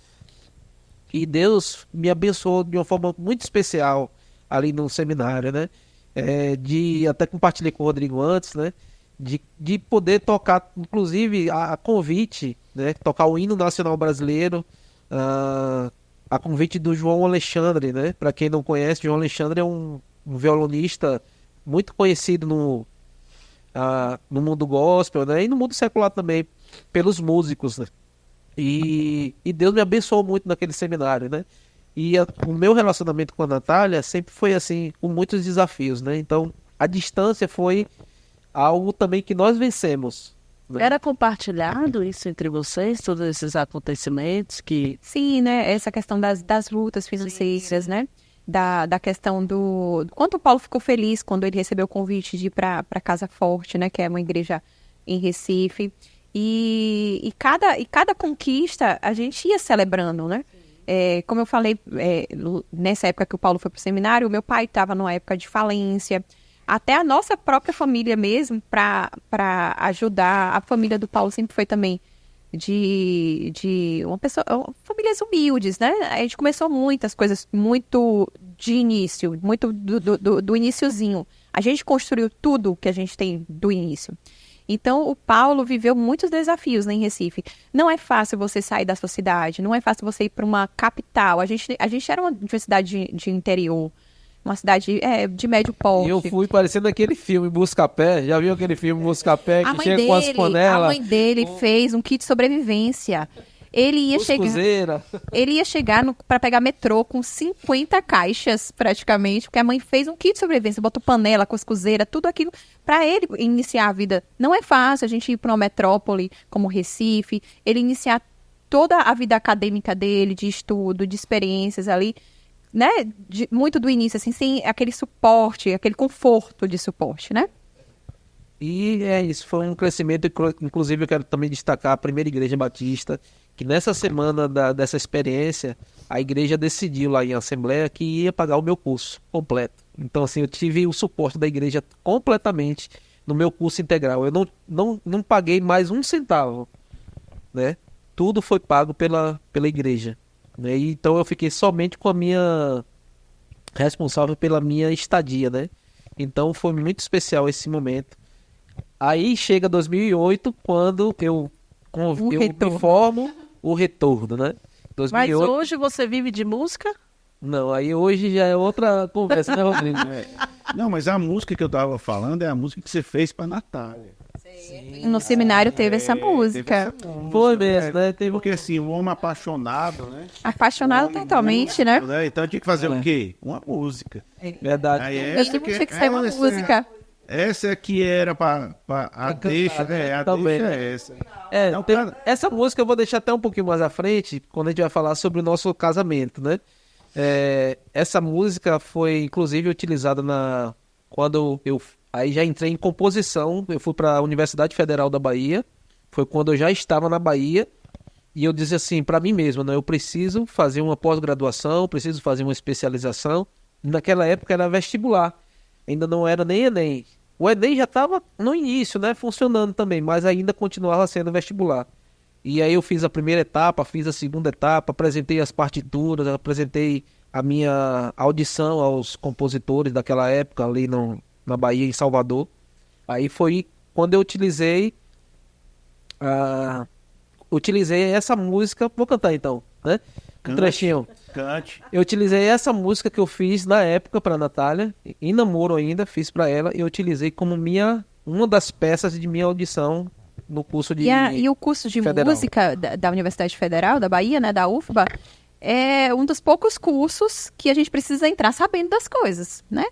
E Deus me abençoou de uma forma muito especial ali no seminário, né? Até compartilhei com o Rodrigo antes, né? De poder tocar, inclusive, a convite, né? Tocar o hino nacional brasileiro, a convite do João Alexandre, né? Para quem não conhece, João Alexandre é um violonista muito conhecido no mundo gospel, né? E no mundo secular também, pelos músicos, né? E Deus me abençoou muito naquele seminário, né? E o meu relacionamento com a Natália sempre foi assim, com muitos desafios, né? Então, a distância foi algo também que nós vencemos, né?
Era compartilhado isso entre vocês, todos esses acontecimentos que...
Sim, né? Essa questão das lutas financeiras, né? Da questão do... Quanto o Paulo ficou feliz quando ele recebeu o convite de ir para Casa Forte, né? Que é uma igreja em Recife. E cada conquista a gente ia celebrando, né? Como eu falei, nessa época que o Paulo foi para o seminário, o meu pai estava numa época de falência. Até a nossa própria família mesmo, para ajudar. A família do Paulo sempre foi também de uma pessoa, famílias humildes, né? A gente começou muitas coisas muito de início, muito do iniciozinho. A gente construiu tudo que a gente tem do início. Então, o Paulo viveu muitos desafios, né, em Recife. Não é fácil você sair da sua cidade, não é fácil você ir para uma capital. A gente era uma cidade de interior, uma cidade de médio porte.
E eu fui parecendo aquele filme Buscapé. Já viu aquele filme Buscapé que chega com as panelas?
A mãe dele fez um kit de sobrevivência. Ele ia chegar para pegar metrô com 50 caixas, praticamente, porque a mãe fez um kit de sobrevivência, botou panela, cuscuzeira, tudo aquilo, para ele iniciar a vida. Não é fácil a gente ir para uma metrópole como Recife, ele iniciar toda a vida acadêmica dele, de estudo, de experiências ali, né? Muito do início, assim, sem aquele suporte, aquele conforto de suporte, né?
E isso, foi um crescimento, inclusive eu quero também destacar a primeira igreja batista, que nessa semana dessa experiência, a igreja decidiu lá em assembleia que ia pagar o meu curso completo. Então, assim, eu tive o suporte da igreja completamente no meu curso integral. Eu não paguei mais um centavo, né? Tudo foi pago pela igreja, né? E então eu fiquei somente com a minha responsável pela minha estadia, né? Então foi muito especial esse momento. Aí chega 2008, quando eu me formo, o retorno, né? 2008...
Mas hoje você vive de música?
Não, aí hoje já é outra conversa, né, Rodrigo?
Não, mas a música que eu tava falando é a música que você fez pra Natália.
Sim. No seminário teve essa música.
Foi mesmo, né?
Porque assim, um homem apaixonado, né?
Apaixonado totalmente, né?
Então tinha que fazer o quê? Uma música.
Verdade.
Aí
Eu sempre tinha que sair uma música.
Essa que era a deixa, a
também.
deixa é essa.
Então, essa música eu vou deixar até um pouquinho mais à frente, quando a gente vai falar sobre o nosso casamento, né? Essa música foi, inclusive, utilizada quando eu aí já entrei em composição. Eu fui para a Universidade Federal da Bahia, foi quando eu já estava na Bahia, e eu dizia assim, para mim mesmo, né? Eu preciso fazer uma pós-graduação, preciso fazer uma especialização. Naquela época era vestibular. Ainda não era nem Enem. O Enem já estava no início, né, funcionando também, mas ainda continuava sendo vestibular. E aí eu fiz a primeira etapa, fiz a segunda etapa, apresentei as partituras, apresentei a minha audição aos compositores daquela época ali na Bahia, em Salvador. Aí foi quando eu utilizei essa música. Vou cantar então, né? Um trechinho.
Cante.
Eu utilizei essa música que eu fiz na época para Natália, em namoro ainda, fiz para ela, e eu utilizei como uma das peças de minha audição no curso de
E o curso de
federal.
música da Universidade Federal da Bahia, né, da UFBA, é um dos poucos cursos que a gente precisa entrar sabendo das coisas, né?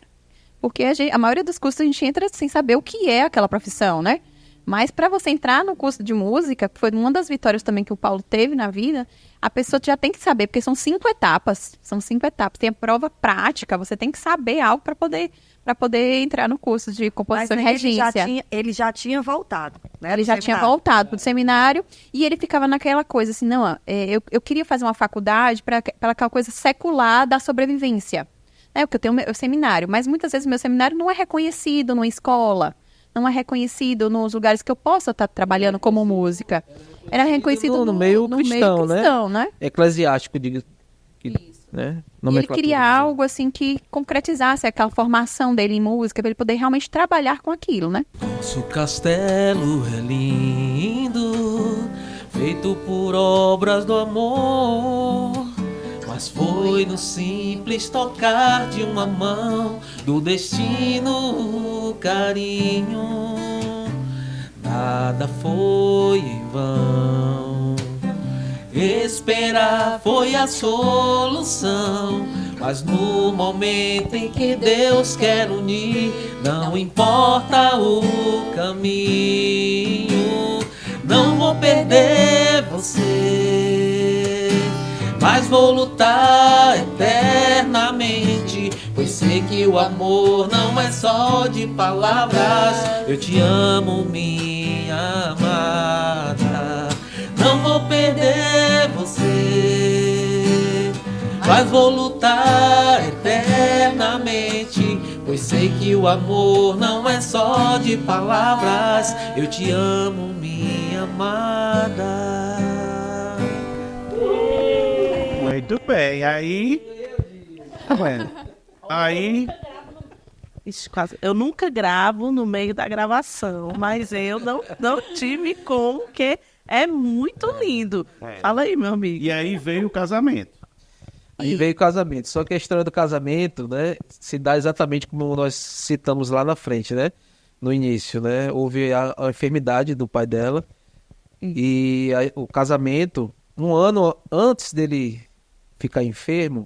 Porque a maioria dos cursos a gente entra sem saber o que é aquela profissão, né? Mas para você entrar no curso de música, que foi uma das vitórias também que o Paulo teve na vida, a pessoa já tem que saber, porque são 5 etapas. São 5 etapas. Tem a prova prática, você tem que saber algo para poder entrar no curso de composição e regência.
Ele já tinha voltado, né?
Ele já tinha voltado pro seminário e ele ficava naquela coisa assim, não, eu queria fazer uma faculdade para aquela coisa secular da sobrevivência. Porque eu tenho o seminário, mas muitas vezes o meu seminário não é reconhecido numa escola, não é reconhecido nos lugares que eu possa estar trabalhando como música. Era reconhecido
no meio cristão,
né?
Eclesiástico, diga. Né?
E ele queria algo assim que concretizasse aquela formação dele em música, para ele poder realmente trabalhar com aquilo, né?
Nosso castelo é lindo, feito por obras do amor. Mas foi no simples tocar de uma mão do destino o carinho. Nada foi em vão. Esperar foi a solução. Mas no momento em que Deus quer unir, não importa o caminho. Não vou perder você, mas vou lutar eternamente, pois sei que o amor não é só de palavras. Eu te amo, minha amada. Não vou perder você, mas vou lutar eternamente, pois sei que o amor não é só de palavras. Eu te amo, minha amada.
Muito bem, aí... Tá vendo? Aí...
Ixi, quase. Eu nunca gravo no meio da gravação, mas eu não tive como, porque é muito lindo. Fala aí, meu amigo.
E aí veio o casamento.
Aí veio o casamento. Só que a história do casamento, né, se dá exatamente como nós citamos lá na frente, né? No início, né? Houve a enfermidade do pai dela. E o casamento, um ano antes dele ficar enfermo,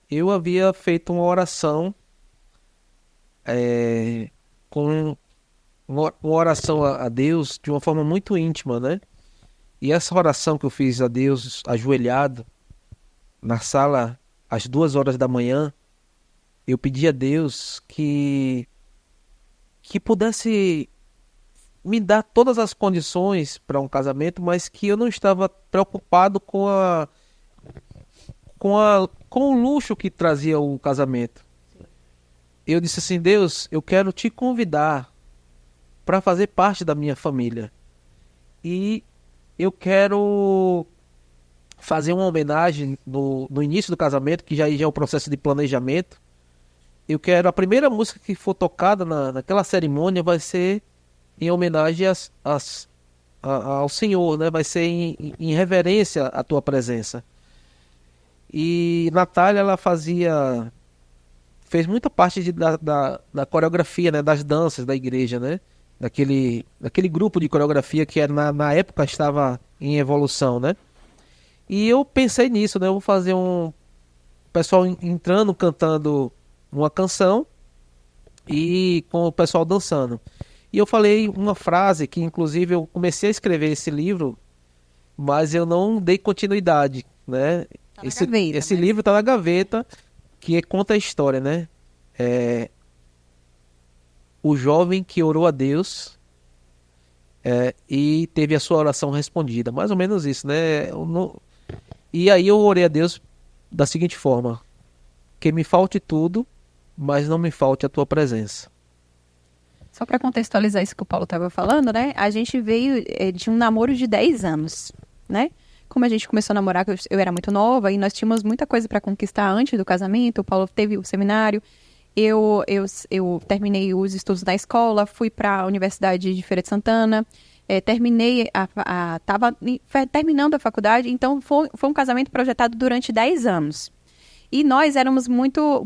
eu havia feito uma oração com uma oração a Deus de uma forma muito íntima, né? E essa oração que eu fiz a Deus ajoelhado na sala às 2 horas da manhã, eu pedi a Deus que pudesse me dar todas as condições para um casamento, mas que eu não estava preocupado com o luxo que trazia o casamento. Eu disse assim: Deus, eu quero te convidar para fazer parte da minha família. E eu quero fazer uma homenagem no início do casamento, que já é o processo de planejamento. Eu quero, a primeira música que for tocada naquela cerimônia vai ser em homenagem ao Senhor, né? Vai ser em reverência à tua presença. E Natália, ela fez muita parte da coreografia, né? Das danças da igreja, né? Daquele grupo de coreografia que na época estava em evolução, né? E eu pensei nisso, né? Eu vou fazer o pessoal entrando, cantando uma canção e com o pessoal dançando. E eu falei uma frase que, inclusive, eu comecei a escrever esse livro, mas eu não dei continuidade, né? Esse livro está na gaveta, que conta a história, né? O jovem que orou a Deus e teve a sua oração respondida. Mais ou menos isso, né? E aí eu orei a Deus da seguinte forma: que me falte tudo, mas não me falte a tua presença.
Só para contextualizar isso que o Paulo estava falando, né? A gente veio de um namoro de 10 anos, né? Como a gente começou a namorar, eu era muito nova e nós tínhamos muita coisa para conquistar antes do casamento. O Paulo teve o seminário, eu terminei os estudos da escola, fui para a Universidade de Feira de Santana, estava terminando a faculdade, então foi um casamento projetado durante 10 anos. E nós éramos muito...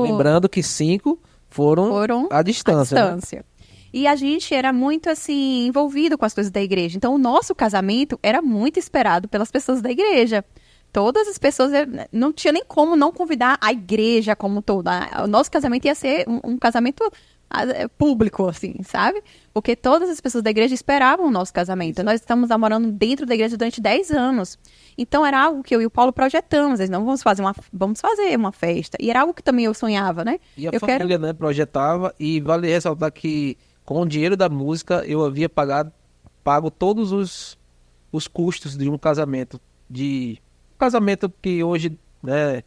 Lembrando que 5 foram à distância. Né?
E a gente era muito, assim, envolvido com as coisas da igreja. Então, o nosso casamento era muito esperado pelas pessoas da igreja. Todas as pessoas, não tinha nem como não convidar a igreja como toda. O nosso casamento ia ser um casamento público, assim, sabe? Porque todas as pessoas da igreja esperavam o nosso casamento. Nós estamos namorando dentro da igreja durante 10 anos. Então, era algo que eu e o Paulo projetamos. Eles não vamos fazer uma festa. E era algo que também eu sonhava, né?
E a família, né, projetava. E vale ressaltar que com o dinheiro da música eu havia pago todos os custos de um casamento. Um casamento que hoje, né,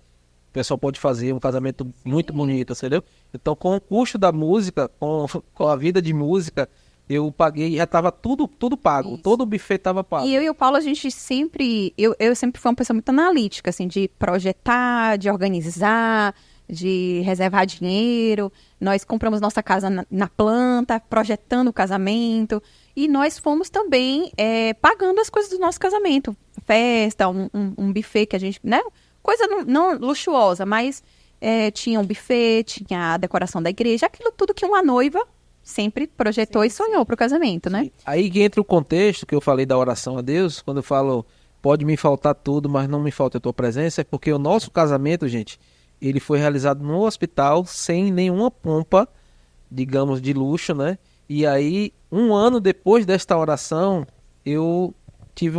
o pessoal pode fazer, um casamento muito bonito, entendeu? Então, com o custo da música, com a vida de música, eu paguei, já estava tudo pago.
Isso.
Todo o buffet estava pago.
E eu e o Paulo, a gente sempre... Eu sempre fui uma pessoa muito analítica, assim, de projetar, de organizar, de reservar dinheiro. Nós compramos nossa casa na planta, projetando o casamento. E nós fomos também pagando as coisas do nosso casamento. Festa, um buffet que a gente... né? Coisa não luxuosa, mas tinha um buffet, tinha a decoração da igreja. Aquilo tudo que uma noiva sempre projetou e sonhou para o casamento, né?
Aí que entra o contexto que eu falei da oração a Deus, quando eu falo, pode me faltar tudo, mas não me falta a tua presença, é porque o nosso casamento, gente, ele foi realizado no hospital, sem nenhuma pompa, digamos, de luxo, né? E aí, 1 ano depois desta oração, eu tive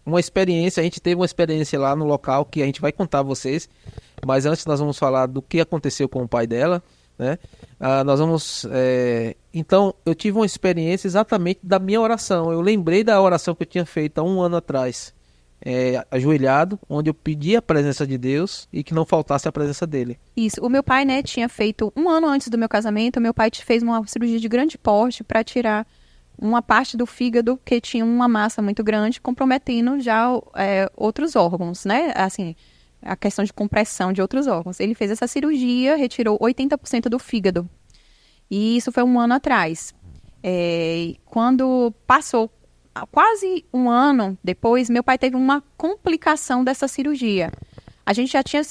uma experiência, a gente teve uma experiência lá no local, que a gente vai contar a vocês, mas antes nós vamos falar do que aconteceu com o pai dela, né? Então, eu tive uma experiência exatamente da minha oração. Eu lembrei da oração que eu tinha feito há 1 ano atrás, ajoelhado, onde eu pedi a presença de Deus e que não faltasse a presença dele.
Isso. O meu pai, né, tinha feito 1 ano antes do meu casamento, meu pai fez uma cirurgia de grande porte para tirar uma parte do fígado que tinha uma massa muito grande, comprometendo já outros órgãos, né? Assim, a questão de compressão de outros órgãos. Ele fez essa cirurgia, retirou 80% do fígado. E isso foi 1 ano atrás. Quando passou quase 1 ano depois, meu pai teve uma complicação dessa cirurgia. A gente já tinha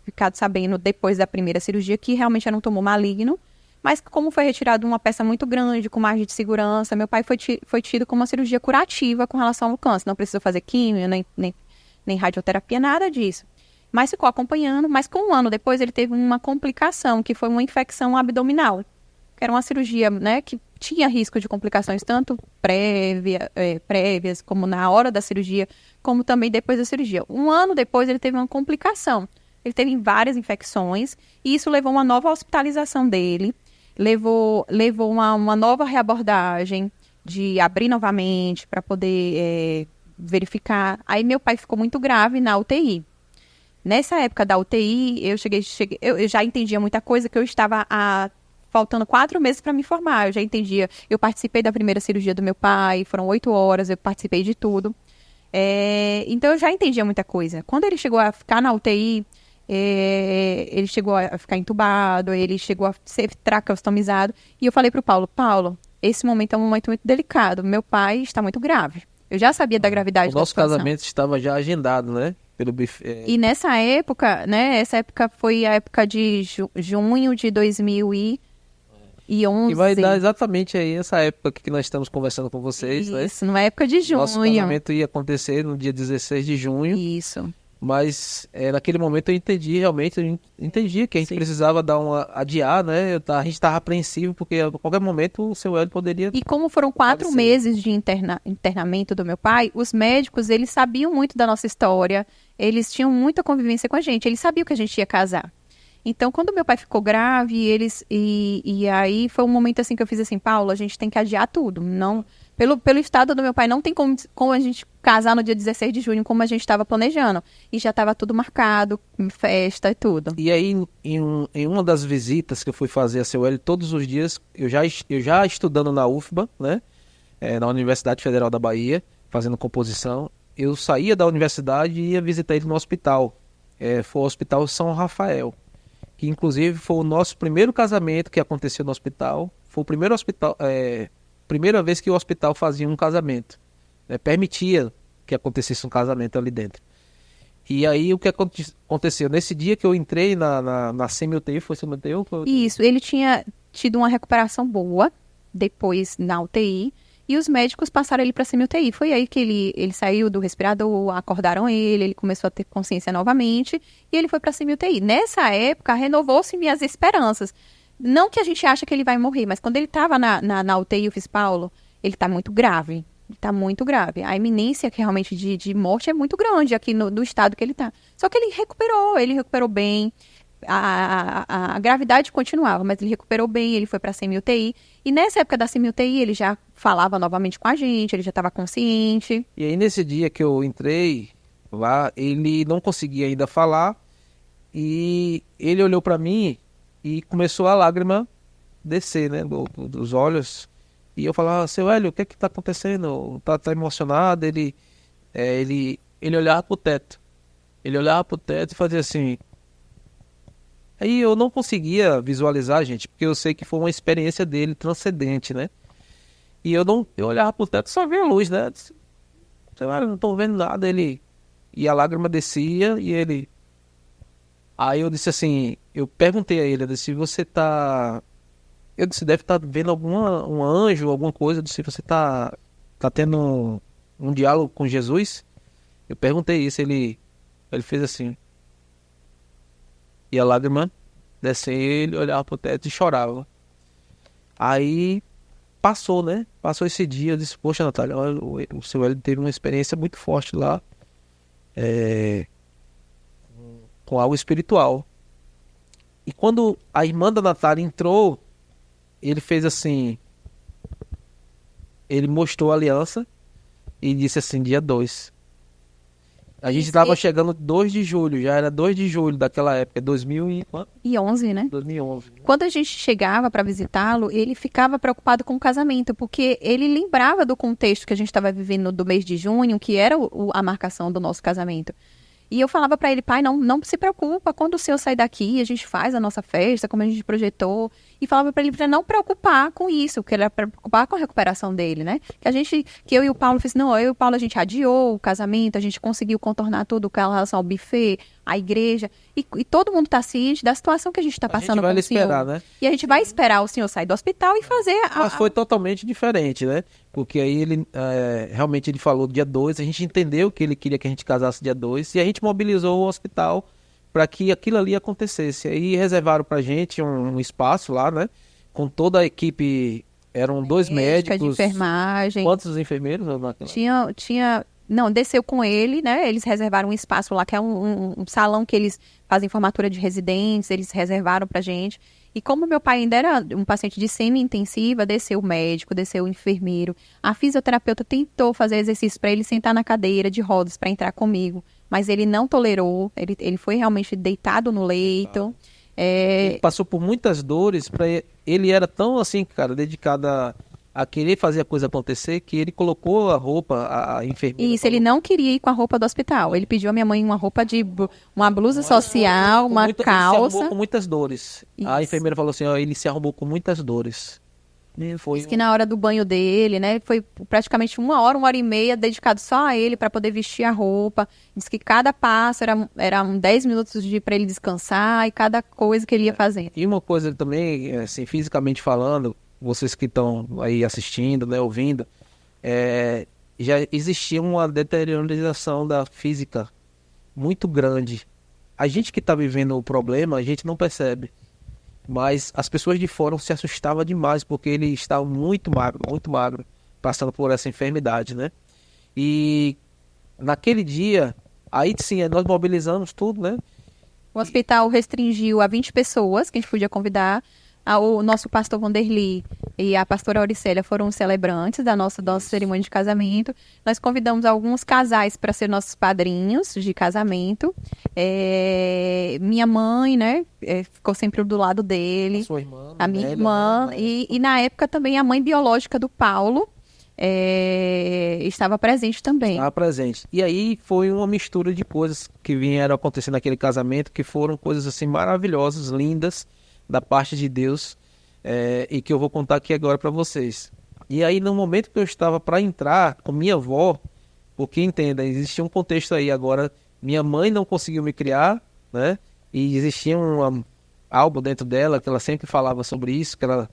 ficado sabendo depois da primeira cirurgia que realmente era um tumor maligno, mas como foi retirado uma peça muito grande, com margem de segurança, meu pai foi tido como uma cirurgia curativa com relação ao câncer. Não precisou fazer químio, nem radioterapia, nada disso. Mas ficou acompanhando, mas com 1 ano depois ele teve uma complicação, que foi uma infecção abdominal. Que era uma cirurgia, né, que tinha risco de complicações tanto prévias, como na hora da cirurgia, como também depois da cirurgia. 1 ano depois ele teve uma complicação. Ele teve várias infecções e isso levou a uma nova hospitalização dele. Levou uma nova reabordagem de abrir novamente para poder verificar. Aí meu pai ficou muito grave na UTI. Nessa época da UTI, eu já entendia muita coisa, que eu estava faltando 4 meses para me formar. Eu já entendia. Eu participei da primeira cirurgia do meu pai, foram 8 horas, eu participei de tudo. Então eu já entendia muita coisa. Quando ele chegou a ficar na UTI, ele chegou a ficar entubado, ele chegou a ser tracostomizado. E eu falei pro Paulo, esse momento é um momento muito delicado. Meu pai está muito grave. Eu já sabia da gravidade da
nosso
situação.
casamento estava já agendado, né? Pelo buffet.
E nessa época, né? Essa época foi a época de junho de 2011.
E vai dar exatamente aí essa época que nós estamos conversando com vocês, né?
Isso, numa época de junho.
Nosso casamento ia acontecer no dia 16 de junho.
Isso.
Mas naquele momento eu entendi que a gente precisava adiar, né? A gente estava apreensivo, porque a qualquer momento o seu Hélio poderia...
E como foram 4 meses de internamento do meu pai, os médicos, eles sabiam muito da nossa história, eles tinham muita convivência com a gente, eles sabiam que a gente ia casar. Então, quando meu pai ficou grave, e aí foi um momento assim que eu fiz assim, Paulo, a gente tem que adiar tudo. Não, pelo estado do meu pai, não tem como a gente casar no dia 16 de junho, como a gente estava planejando. E já estava tudo marcado, festa e tudo.
E aí, em uma das visitas que eu fui fazer a seu Hélio, todos os dias, eu já estudando na UFBA, né? Na Universidade Federal da Bahia, fazendo composição, eu saía da universidade e ia visitar ele no hospital. Foi o Hospital São Rafael, que inclusive foi o nosso primeiro casamento que aconteceu no hospital. Foi o primeiro hospital, primeira vez que o hospital fazia um casamento, né? Permitia que acontecesse um casamento ali dentro. E aí o que aconteceu? Nesse dia que eu entrei na semi-UTI, foi semi-UTI?
Isso, ele tinha tido uma recuperação boa depois na UTI, e os médicos passaram ele para semi-UTI. Foi aí que ele saiu do respirador, acordaram ele começou a ter consciência novamente, e ele foi para semi-UTI. Nessa época, renovou-se minhas esperanças. Não que a gente acha que ele vai morrer, mas quando ele estava na UTI, eu fiz, Paulo, ele está muito grave. Ele está muito grave. A iminência que realmente de morte é muito grande aqui no estado que ele está. Só que ele recuperou bem. A gravidade continuava, mas ele recuperou bem, ele foi para a semi-UTI. E nessa época da semi-UTI, ele já falava novamente com a gente, ele já estava consciente.
E aí nesse dia que eu entrei lá, ele não conseguia ainda falar e ele olhou para mim e começou a lágrima descer, né, dos olhos. E eu falava, seu Hélio, o que é que tá acontecendo? Tá emocionado? Ele olhava pro teto. Ele olhava pro teto e fazia assim. Aí eu não conseguia visualizar, gente, porque eu sei que foi uma experiência dele transcendente, né? E eu olhava pro teto e só via luz, né? Disse, não tô vendo nada. E a lágrima descia e ele... Aí eu disse assim, eu perguntei a ele, eu disse, você tá... Eu disse, deve estar vendo um anjo, alguma coisa. Eu disse, você tá tendo um diálogo com Jesus? Eu perguntei isso, ele fez assim. E a lágrima descia, ele olhava pro teto e chorava. Aí passou, né? Passou esse dia, eu disse, poxa, Natália, o seu Hélio teve uma experiência muito forte lá. Com algo espiritual. E quando a irmã da Natália entrou, ele fez assim, ele mostrou a aliança e disse assim, dia 2. A gente estava chegando 2 de julho, já era 2 de julho daquela época,
2011, né?
2011.
Quando a gente chegava para visitá-lo, ele ficava preocupado com o casamento, porque ele lembrava do contexto que a gente estava vivendo do mês de junho, que era a marcação do nosso casamento. E eu falava para ele, pai, não se preocupa, quando o senhor sair daqui, a gente faz a nossa festa, como a gente projetou. E falava para ele para não preocupar com isso, que ele era preocupar com a recuperação dele, né? Que eu e o Paulo eu e o Paulo, a gente adiou o casamento, a gente conseguiu contornar tudo com relação ao buffet, à igreja. E todo mundo está ciente da situação que a gente está passando com o senhor.
Esperar, né?
E a gente vai esperar o senhor sair do hospital e fazer
Mas foi totalmente diferente, né? Porque aí ele realmente ele falou dia 2, a gente entendeu que ele queria que a gente casasse dia 2 e a gente mobilizou o hospital para que aquilo ali acontecesse. Aí reservaram pra gente um espaço lá, né? Com toda a equipe, eram 2 médicos.
De enfermagem.
Quantos enfermeiros?
Não, desceu com ele, né? Eles reservaram um espaço lá, que é um salão que eles fazem formatura de residentes, eles reservaram pra gente. E como meu pai ainda era um paciente de semi-intensiva, desceu o médico, desceu o enfermeiro. A fisioterapeuta tentou fazer exercício para ele sentar na cadeira de rodas para entrar comigo, mas ele não tolerou, ele foi realmente deitado no leito.
Ele passou por muitas dores, ele era tão assim, cara, dedicado a querer fazer a coisa acontecer, que ele colocou a roupa, a enfermeira...
Isso, ele não queria ir com a roupa do hospital. Ele pediu à minha mãe uma roupa uma blusa social, uma calça.
Ele se arrumou com muitas dores. Isso. A enfermeira falou assim, ele se arrumou com muitas dores.
Diz que na hora do banho dele, né, foi praticamente 1 hora e meia dedicado só a ele para poder vestir a roupa. Diz que cada passo era 10 minutos para ele descansar e cada coisa que ele ia fazendo.
E uma coisa também, assim, fisicamente falando, vocês que estão aí assistindo, né, ouvindo, já existia uma deteriorização da física muito grande. A gente que está vivendo o problema, a gente não percebe. Mas as pessoas de fora se assustavam demais, porque ele estava muito magro, passando por essa enfermidade, né? E naquele dia, aí sim, nós mobilizamos tudo, né?
O hospital restringiu a 20 pessoas que a gente podia convidar. O nosso pastor Vanderly e a pastora Auricélia foram os celebrantes da nossa cerimônia de casamento. Nós convidamos alguns casais para ser nossos padrinhos de casamento. Minha mãe, né, ficou sempre do lado dele.
A sua irmã,
a minha irmã. E na época também a mãe biológica do Paulo estava presente também.
Estava presente. E aí foi uma mistura de coisas que vieram acontecendo naquele casamento, que foram coisas assim maravilhosas, lindas, da parte de Deus, e que eu vou contar aqui agora para vocês. E aí, no momento que eu estava para entrar com minha avó, porque entenda, existia um contexto aí agora, minha mãe não conseguiu me criar, né? E existia algo dentro dela que ela sempre falava sobre isso, que ela,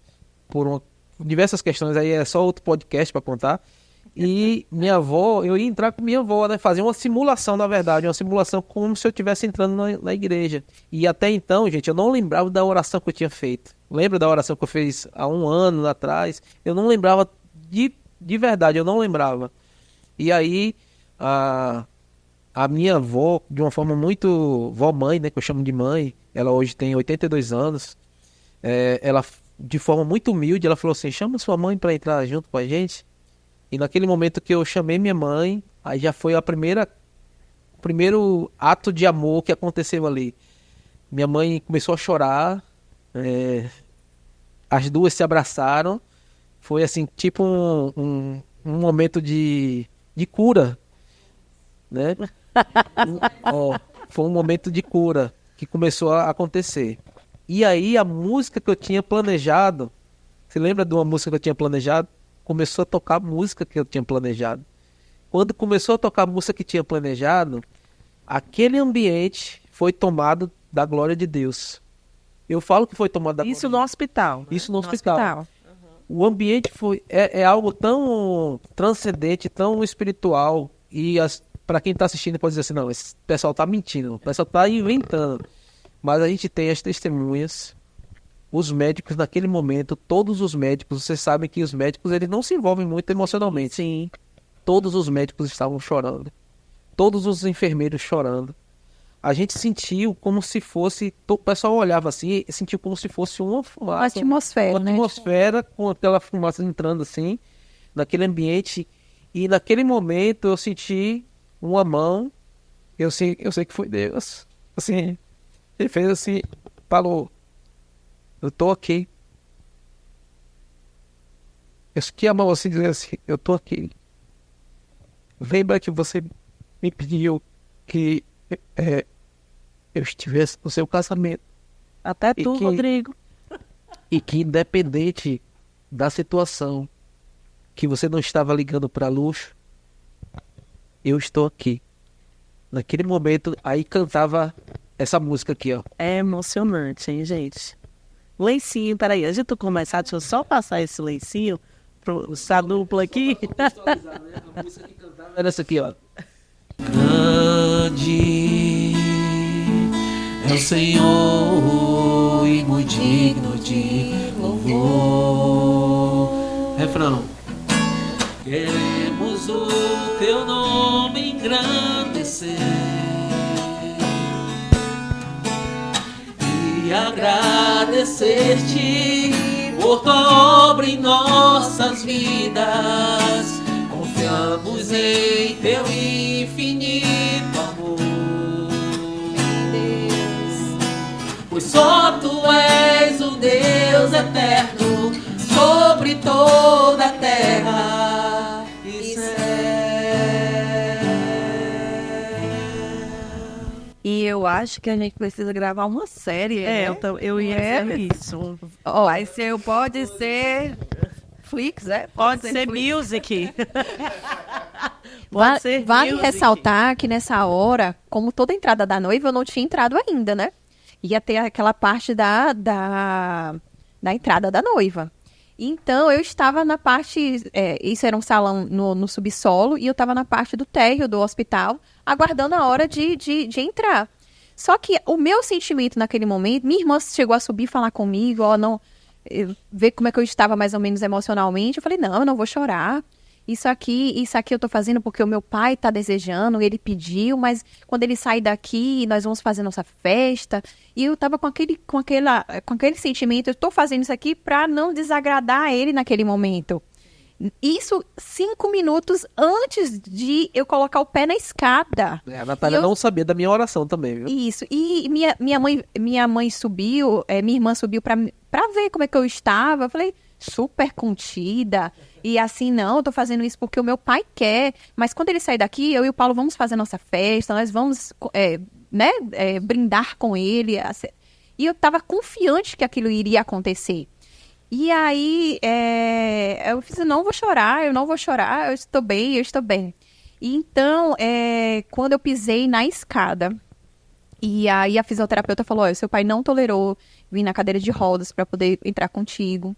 diversas questões aí, é só outro podcast para contar. E minha avó, eu ia entrar com minha avó, né? Fazer uma simulação, na verdade. Uma simulação como se eu estivesse entrando na igreja. E até então, gente, eu não lembrava da oração que eu tinha feito. Lembra da oração que eu fiz há um ano atrás? Eu não lembrava de verdade, eu não lembrava. E aí, a minha avó, de uma forma muito... Vó-mãe, né? Que eu chamo de mãe. Ela hoje tem 82 anos. Ela, de forma muito humilde, ela falou assim, chama sua mãe para entrar junto com a gente. E naquele momento que eu chamei minha mãe, aí já foi o primeiro ato de amor que aconteceu ali. Minha mãe começou a chorar, as duas se abraçaram. Foi assim, tipo um momento de cura, né? Foi um momento de cura que começou a acontecer. E aí a música que eu tinha planejado, você lembra de uma música que eu tinha planejado? Começou a tocar a música que eu tinha planejado. Quando começou a tocar a música que tinha planejado, aquele ambiente foi tomado da glória de Deus. Eu falo que foi tomado da glória de
Isso
Deus.
no hospital.
Isso no hospital. O ambiente é algo tão transcendente, tão espiritual. E para quem está assistindo pode dizer assim, não, esse pessoal está mentindo, o pessoal está inventando. Mas a gente tem as testemunhas. Os médicos naquele momento, todos os médicos, vocês sabem que os médicos eles não se envolvem muito emocionalmente.
Sim.
Todos os médicos estavam chorando. Todos os enfermeiros chorando. A gente sentiu como se fosse... O pessoal olhava assim e sentiu como se fosse uma fumaça.
Uma atmosfera,
Uma
né?
atmosfera com aquela fumaça entrando assim, naquele ambiente. E naquele momento eu senti uma mão. Eu sei que foi Deus. Assim, ele fez assim, falou... Eu tô aqui. Eu senti a mão assim, dizendo assim, eu tô aqui. Lembra que você me pediu que eu estivesse no seu casamento.
Até
E
tu,
que-
Rodrigo.
E que independente da situação, que você não estava ligando para luxo, eu estou aqui. Naquele momento, aí cantava essa música aqui, ó.
É emocionante, hein, gente? Lencinho, peraí, antes de tu começar, deixa eu só passar esse lencinho pro essa dupla aqui.
A música que cantava era essa aqui, ó.
Grande é o Senhor e muito digno de louvor. Refrão. Queremos o teu nome engrandecer e agradecer-te por tua obra em nossas vidas. Confiamos em teu infinito amor, pois só tu és o Deus eterno sobre toda a terra e céu.
E eu acho que a gente precisa gravar uma série, né?
Eu ia dizer isso.
Ó, pode ser Flix,
Pode ser
Flix.
music. Pode ser
Vale
music.
ressaltar que nessa hora, como toda entrada da noiva, eu não tinha entrado ainda, né? Ia ter aquela parte da entrada da noiva. Então, eu estava na parte... isso era um salão no subsolo, e eu estava na parte do térreo do hospital, aguardando a hora de entrar. Só que o meu sentimento naquele momento... Minha irmã chegou a subir e falar comigo, ver como é que eu estava mais ou menos emocionalmente. Eu falei, não, eu não vou chorar. Isso aqui eu tô fazendo porque o meu pai tá desejando, ele pediu, mas quando ele sair daqui, nós vamos fazer nossa festa. E eu tava com aquele sentimento, eu tô fazendo isso aqui pra não desagradar ele naquele momento. Isso 5 minutos antes de eu colocar o pé na escada.
A Natália não sabia da minha oração também, viu?
Isso. E minha mãe subiu, minha irmã subiu pra ver como é que eu estava. Eu falei, super contida. E assim, não, eu tô fazendo isso porque o meu pai quer. Mas quando ele sair daqui, eu e o Paulo vamos fazer nossa festa, nós vamos, brindar com ele. E eu tava confiante que aquilo iria acontecer. E aí, eu fiz, eu não vou chorar, eu estou bem. E então, quando eu pisei na escada, e aí a fisioterapeuta falou, olha, seu pai não tolerou vir na cadeira de rodas para poder entrar contigo.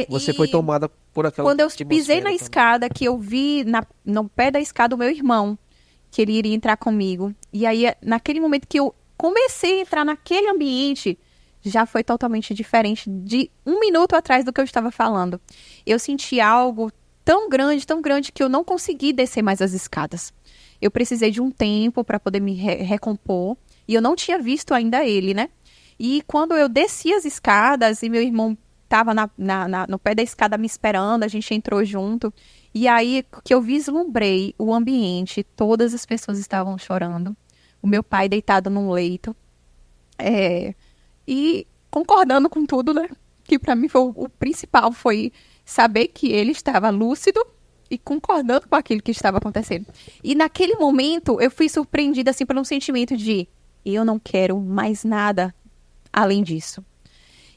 Você foi tomada por aquela
Quando eu
atmosfera
pisei na
também.
escada, que eu vi no pé da escada o meu irmão, que ele iria entrar comigo. E aí, naquele momento que eu comecei a entrar naquele ambiente, já foi totalmente diferente de um minuto atrás do que eu estava falando. Eu senti algo tão grande, que eu não consegui descer mais as escadas. Eu precisei de um tempo para poder me recompor. E eu não tinha visto ainda ele, né? E quando eu desci as escadas e meu irmão estava no pé da escada me esperando, a gente entrou junto. E aí que eu vislumbrei o ambiente, todas as pessoas estavam chorando. O meu pai deitado num leito. E concordando com tudo, né? Que para mim foi o principal, foi saber que ele estava lúcido e concordando com aquilo que estava acontecendo. E naquele momento eu fui surpreendida assim por um sentimento de eu não quero mais nada além disso.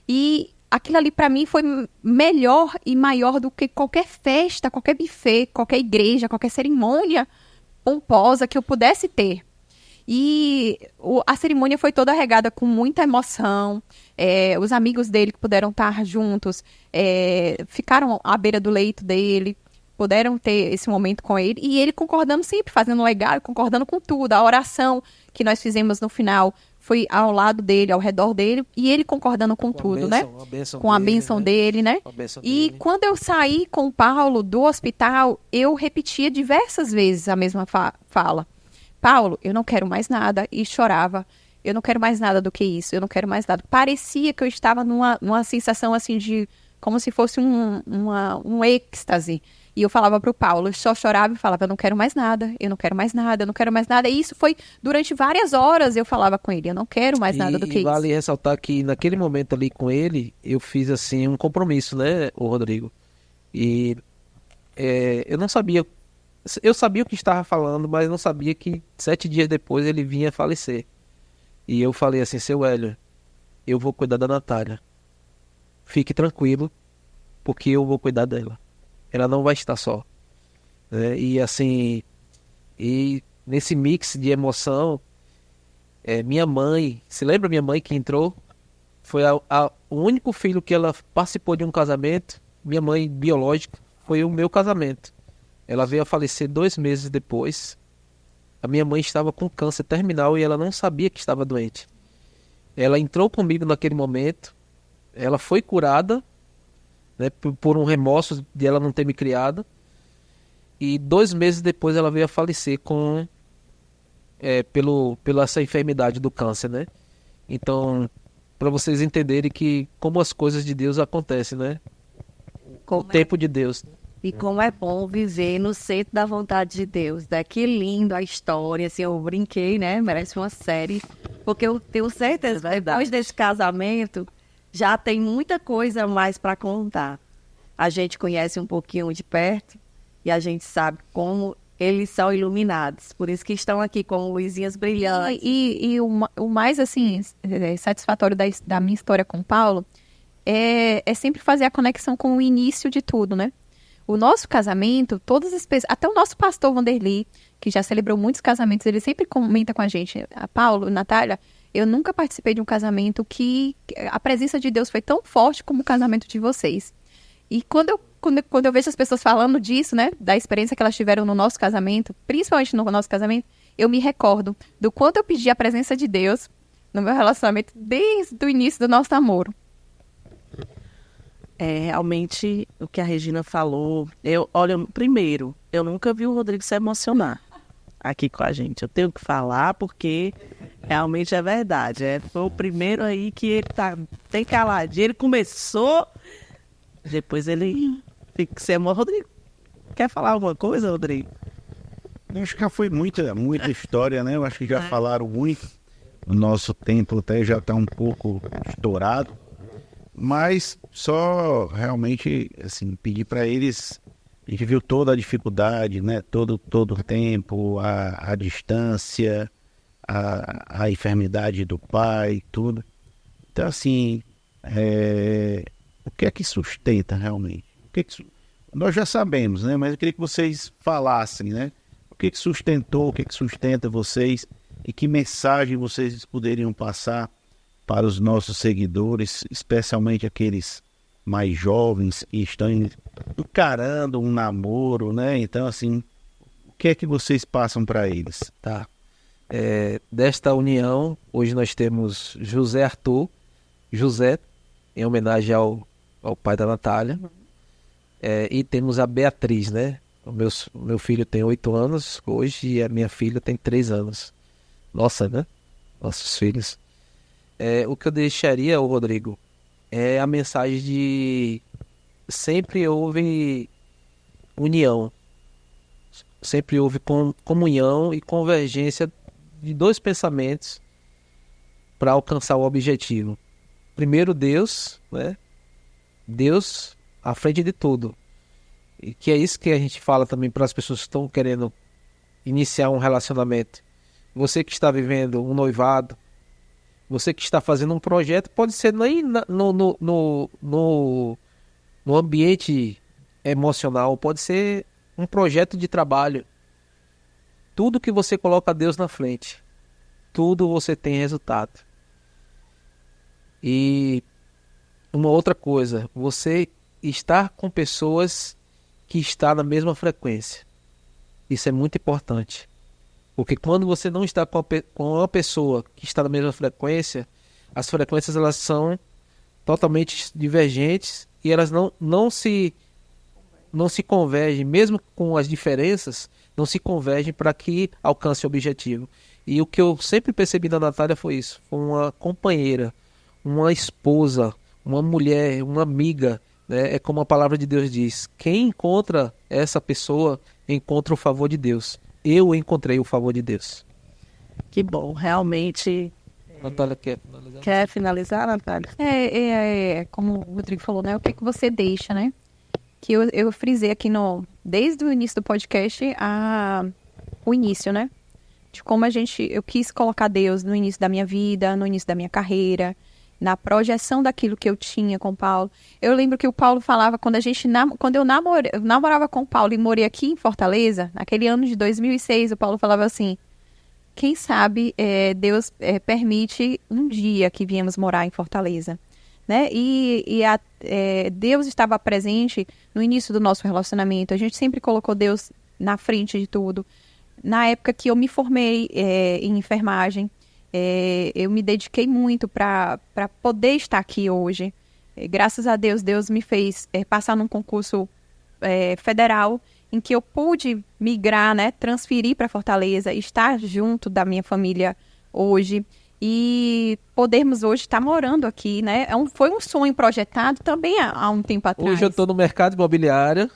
E aquilo ali para mim foi melhor e maior do que qualquer festa, qualquer buffet, qualquer igreja, qualquer cerimônia pomposa que eu pudesse ter. E a cerimônia foi toda regada com muita emoção. Os amigos dele que puderam estar juntos ficaram à beira do leito dele, puderam ter esse momento com ele. E ele concordando sempre, fazendo legal, concordando com tudo. A oração que nós fizemos no final foi ao lado dele, ao redor dele, e ele concordando com tudo, né? Com a bênção dele, né? E quando eu saí com o Paulo do hospital, eu repetia diversas vezes a mesma fala. Paulo, eu não quero mais nada. E chorava. Eu não quero mais nada do que isso. Eu não quero mais nada. Parecia que eu estava numa sensação assim de... Como se fosse um êxtase. E eu falava pro Paulo, eu só chorava e falava, eu não quero mais nada. Eu não quero mais nada. Eu não quero mais nada. E isso foi durante várias horas eu falava com ele. Eu não quero mais nada do que isso.
E vale ressaltar que naquele momento ali com ele, eu fiz assim um compromisso, né, o Rodrigo? E eu não sabia... Eu sabia o que estava falando, mas não sabia que 7 dias depois ele vinha falecer. E eu falei assim, seu Hélio, eu vou cuidar da Natália. Fique tranquilo, porque eu vou cuidar dela. Ela não vai estar só. E assim, nesse mix de emoção, minha mãe, se lembra minha mãe que entrou? Foi o único filho que ela participou de um casamento, minha mãe biológica, foi o meu casamento. Ela veio a falecer 2 meses depois. A minha mãe estava com câncer terminal e ela não sabia que estava doente. Ela entrou comigo naquele momento. Ela foi curada, né, por um remorso de ela não ter me criado. E 2 meses depois ela veio a falecer pela essa enfermidade do câncer, né? Então, para vocês entenderem que como as coisas de Deus acontecem, né? O tempo de Deus.
E como é bom viver no centro da vontade de Deus, né? Que lindo a história, assim, eu brinquei, né? Merece uma série, porque eu tenho certeza, depois desse casamento, já tem muita coisa mais para contar. A gente conhece um pouquinho de perto e a gente sabe como eles são iluminados, por isso que estão aqui com luzinhas brilhantes.
E o mais, assim, satisfatório da minha história com o Paulo é sempre fazer a conexão com o início de tudo, né? O nosso casamento, todas as pessoas, até o nosso pastor Vanderlei, que já celebrou muitos casamentos, ele sempre comenta com a gente, Paulo, Natália, eu nunca participei de um casamento que a presença de Deus foi tão forte como o casamento de vocês. E quando eu vejo as pessoas falando disso, né, da experiência que elas tiveram no nosso casamento, principalmente no nosso casamento, eu me recordo do quanto eu pedi a presença de Deus no meu relacionamento desde o início do nosso namoro.
Realmente, o que a Regina falou, primeiro, eu nunca vi o Rodrigo se emocionar aqui com a gente. Eu tenho que falar porque realmente é verdade. Foi o primeiro aí que ele tá bem caladinho. Ele começou, depois ele fica sem amor. Rodrigo, quer falar alguma coisa, Rodrigo?
Eu acho que já foi muita história, né? Eu acho que já falaram muito. O nosso tempo até já está um pouco estourado. Mas só realmente assim, pedir para eles, a gente viu toda a dificuldade, né? Todo o tempo, a distância, a enfermidade do pai, tudo. Então assim, o que é que sustenta realmente? Nós já sabemos, né? Mas eu queria que vocês falassem, né? O que sustentou, o que sustenta vocês e que mensagem vocês poderiam passar para os nossos seguidores, especialmente aqueles mais jovens que estão encarando um namoro, né? Então, assim, o que é que vocês passam para eles?
Tá. Desta união, hoje nós temos José Arthur, José, em homenagem ao pai da Natália, e temos a Beatriz, né? O meu filho tem 8 anos hoje e a minha filha tem 3 anos. Nossa, né? Nossos filhos. O que eu deixaria, Rodrigo, é a mensagem de sempre houve união, sempre houve comunhão e convergência de 2 pensamentos para alcançar o objetivo. Primeiro Deus, né? Deus à frente de tudo. E que é isso que a gente fala também para as pessoas que estão querendo iniciar um relacionamento. Você que está vivendo um noivado, você que está fazendo um projeto, pode ser nem no ambiente emocional, pode ser um projeto de trabalho. Tudo que você coloca Deus na frente, tudo você tem resultado. E uma outra coisa, você estar com pessoas que estão na mesma frequência. Isso é muito importante. Porque quando você não está com uma pessoa que está na mesma frequência, as frequências elas são totalmente divergentes e elas não se convergem, mesmo com as diferenças, não se convergem para que alcance o objetivo. E o que eu sempre percebi da Natália foi isso. Foi uma companheira, uma esposa, uma mulher, uma amiga, né? É como a palavra de Deus diz. Quem encontra essa pessoa, encontra o favor de Deus. Eu encontrei o favor de Deus.
Que bom, realmente.
Natália quer finalizar?
Quer finalizar, Natália?
Como o Rodrigo falou, né? O que você deixa, né? Que eu frisei aqui desde o início do podcast, o início, né? De como eu quis colocar Deus no início da minha vida, no início da minha carreira, na projeção daquilo que eu tinha com o Paulo. Eu lembro que o Paulo falava, quando eu namorava com o Paulo e morei aqui em Fortaleza, naquele ano de 2006, o Paulo falava assim, quem sabe Deus permite um dia que viemos morar em Fortaleza, né? Deus estava presente no início do nosso relacionamento, a gente sempre colocou Deus na frente de tudo. Na época que eu me formei em enfermagem, eu me dediquei muito para poder estar aqui hoje. Graças a Deus, Deus me fez passar num concurso federal em que eu pude migrar, né, transferir para Fortaleza, estar junto da minha família hoje e podermos hoje estar morando aqui, né? Foi um sonho projetado também há um tempo atrás.
Hoje eu estou no mercado imobiliário,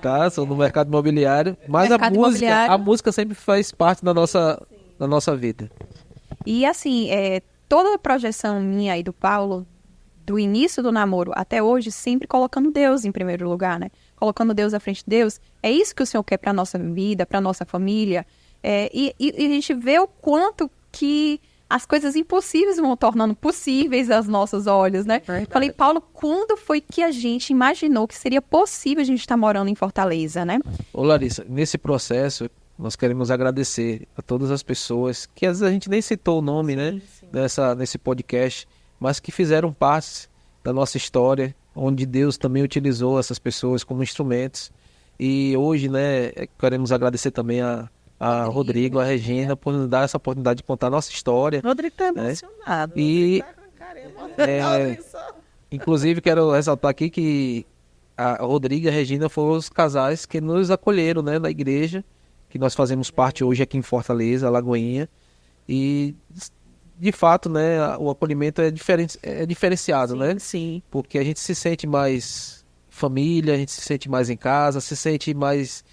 tá? Sou no mercado imobiliário, mas a música sempre faz parte da nossa vida.
E assim, toda a projeção minha e do Paulo, do início do namoro até hoje, sempre colocando Deus em primeiro lugar, né? Colocando Deus à frente de Deus. É isso que o Senhor quer para a nossa vida, para a nossa família. E a gente vê o quanto que as coisas impossíveis vão tornando possíveis aos nossos olhos, né? Falei, Paulo, quando foi que a gente imaginou que seria possível a gente estar morando em Fortaleza, né?
Ô Larissa, nesse processo, nós queremos agradecer a todas as pessoas, que às vezes a gente nem citou o nome, né? Nesse podcast, mas que fizeram parte da nossa história, onde Deus também utilizou essas pessoas como instrumentos. E hoje, né, queremos agradecer também a Rodrigo, a Regina, por nos dar essa oportunidade de contar a nossa história.
Rodrigo tá emocionado.
E, inclusive, quero ressaltar aqui que a Rodrigo e a Regina foram os casais que nos acolheram, né, na igreja, que nós fazemos parte hoje aqui em Fortaleza, Lagoinha. E, de fato, né, o acolhimento é diferenciado,
sim,
né?
Sim.
Porque a gente se sente mais família, a gente se sente mais em casa, se sente mais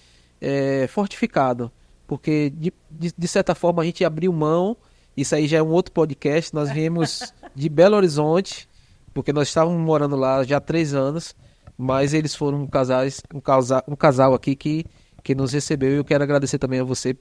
fortificado. Porque, de certa forma, a gente abriu mão. Isso aí já é um outro podcast. Nós viemos de Belo Horizonte, porque nós estávamos morando lá já há 3 anos. Mas eles foram um casal aqui que nos recebeu. E eu quero agradecer também a você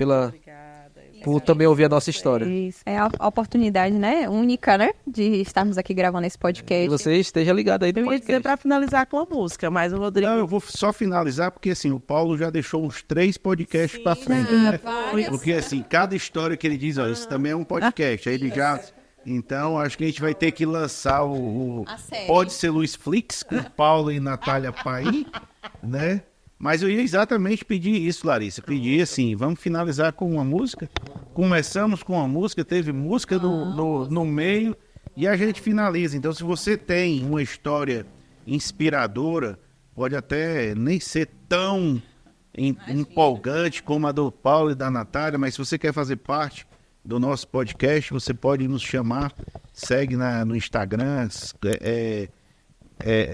por também ouvir a nossa história.
É a oportunidade, né, única, né, de estarmos aqui gravando esse podcast.
Que você esteja ligado aí no
podcast. Eu ia dizer para finalizar com a música, mas o Rodrigo...
Não, eu vou só finalizar porque, assim, o Paulo já deixou uns 3 podcasts para frente, né? Porque, assim, cada história que ele diz, ó, esse também é um podcast. Aí ele já Então, acho que a gente vai ter que lançar
A série.
Pode Ser Luiz Flix, com Paulo e Natália Paim, né? Mas eu ia exatamente pedir isso, Larissa. Pedir assim, vamos finalizar com uma música. Começamos com uma música, teve música no meio e a gente finaliza. Então, se você tem uma história inspiradora, pode até nem ser tão empolgante como a do Paulo e da Natália, mas se você quer fazer parte do nosso podcast, você pode nos chamar, segue no Instagram,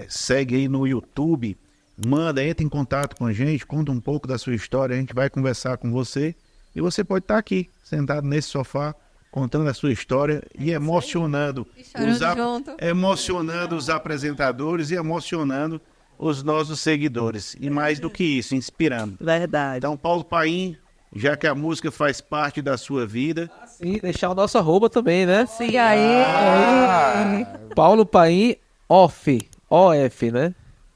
segue aí no YouTube, entra em contato com a gente, conta um pouco da sua história, a gente vai conversar com você e você pode estar aqui, sentado nesse sofá, contando a sua história e emocionando, emocionando os apresentadores e emocionando os nossos seguidores. E mais do que isso, inspirando.
Verdade.
Então, Paulo Paim, já que a música faz parte da sua vida...
Sim, deixar o nosso arroba também, né?
E aí?
Paulo Paim OF, né?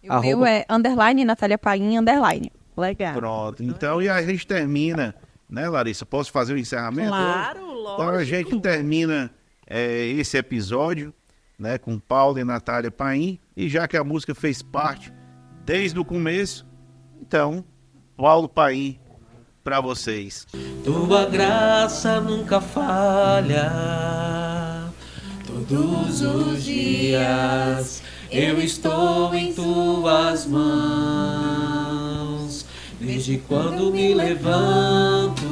O meu é _ Natália Paim _
Legal.
Pronto. Então, e a gente termina, né, Larissa? Posso fazer o encerramento?
Claro,
Então, a gente termina esse episódio, né, com Paulo e Natália Paim. E já que a música fez parte desde o começo, então, Paulo Paim para vocês.
Tua graça nunca falha, todos os dias eu estou em tuas mãos. Desde quando me levanto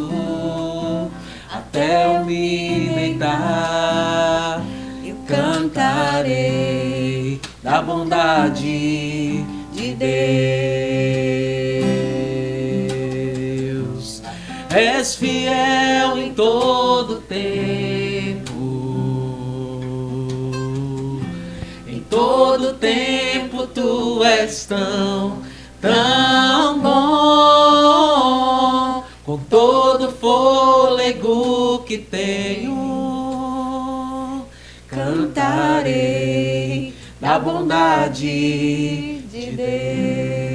até eu me deitar, eu cantarei da bondade de Deus. És fiel em todo tempo, em todo tempo tu és tão bom. Com todo fôlego que tenho, cantarei da bondade de Deus.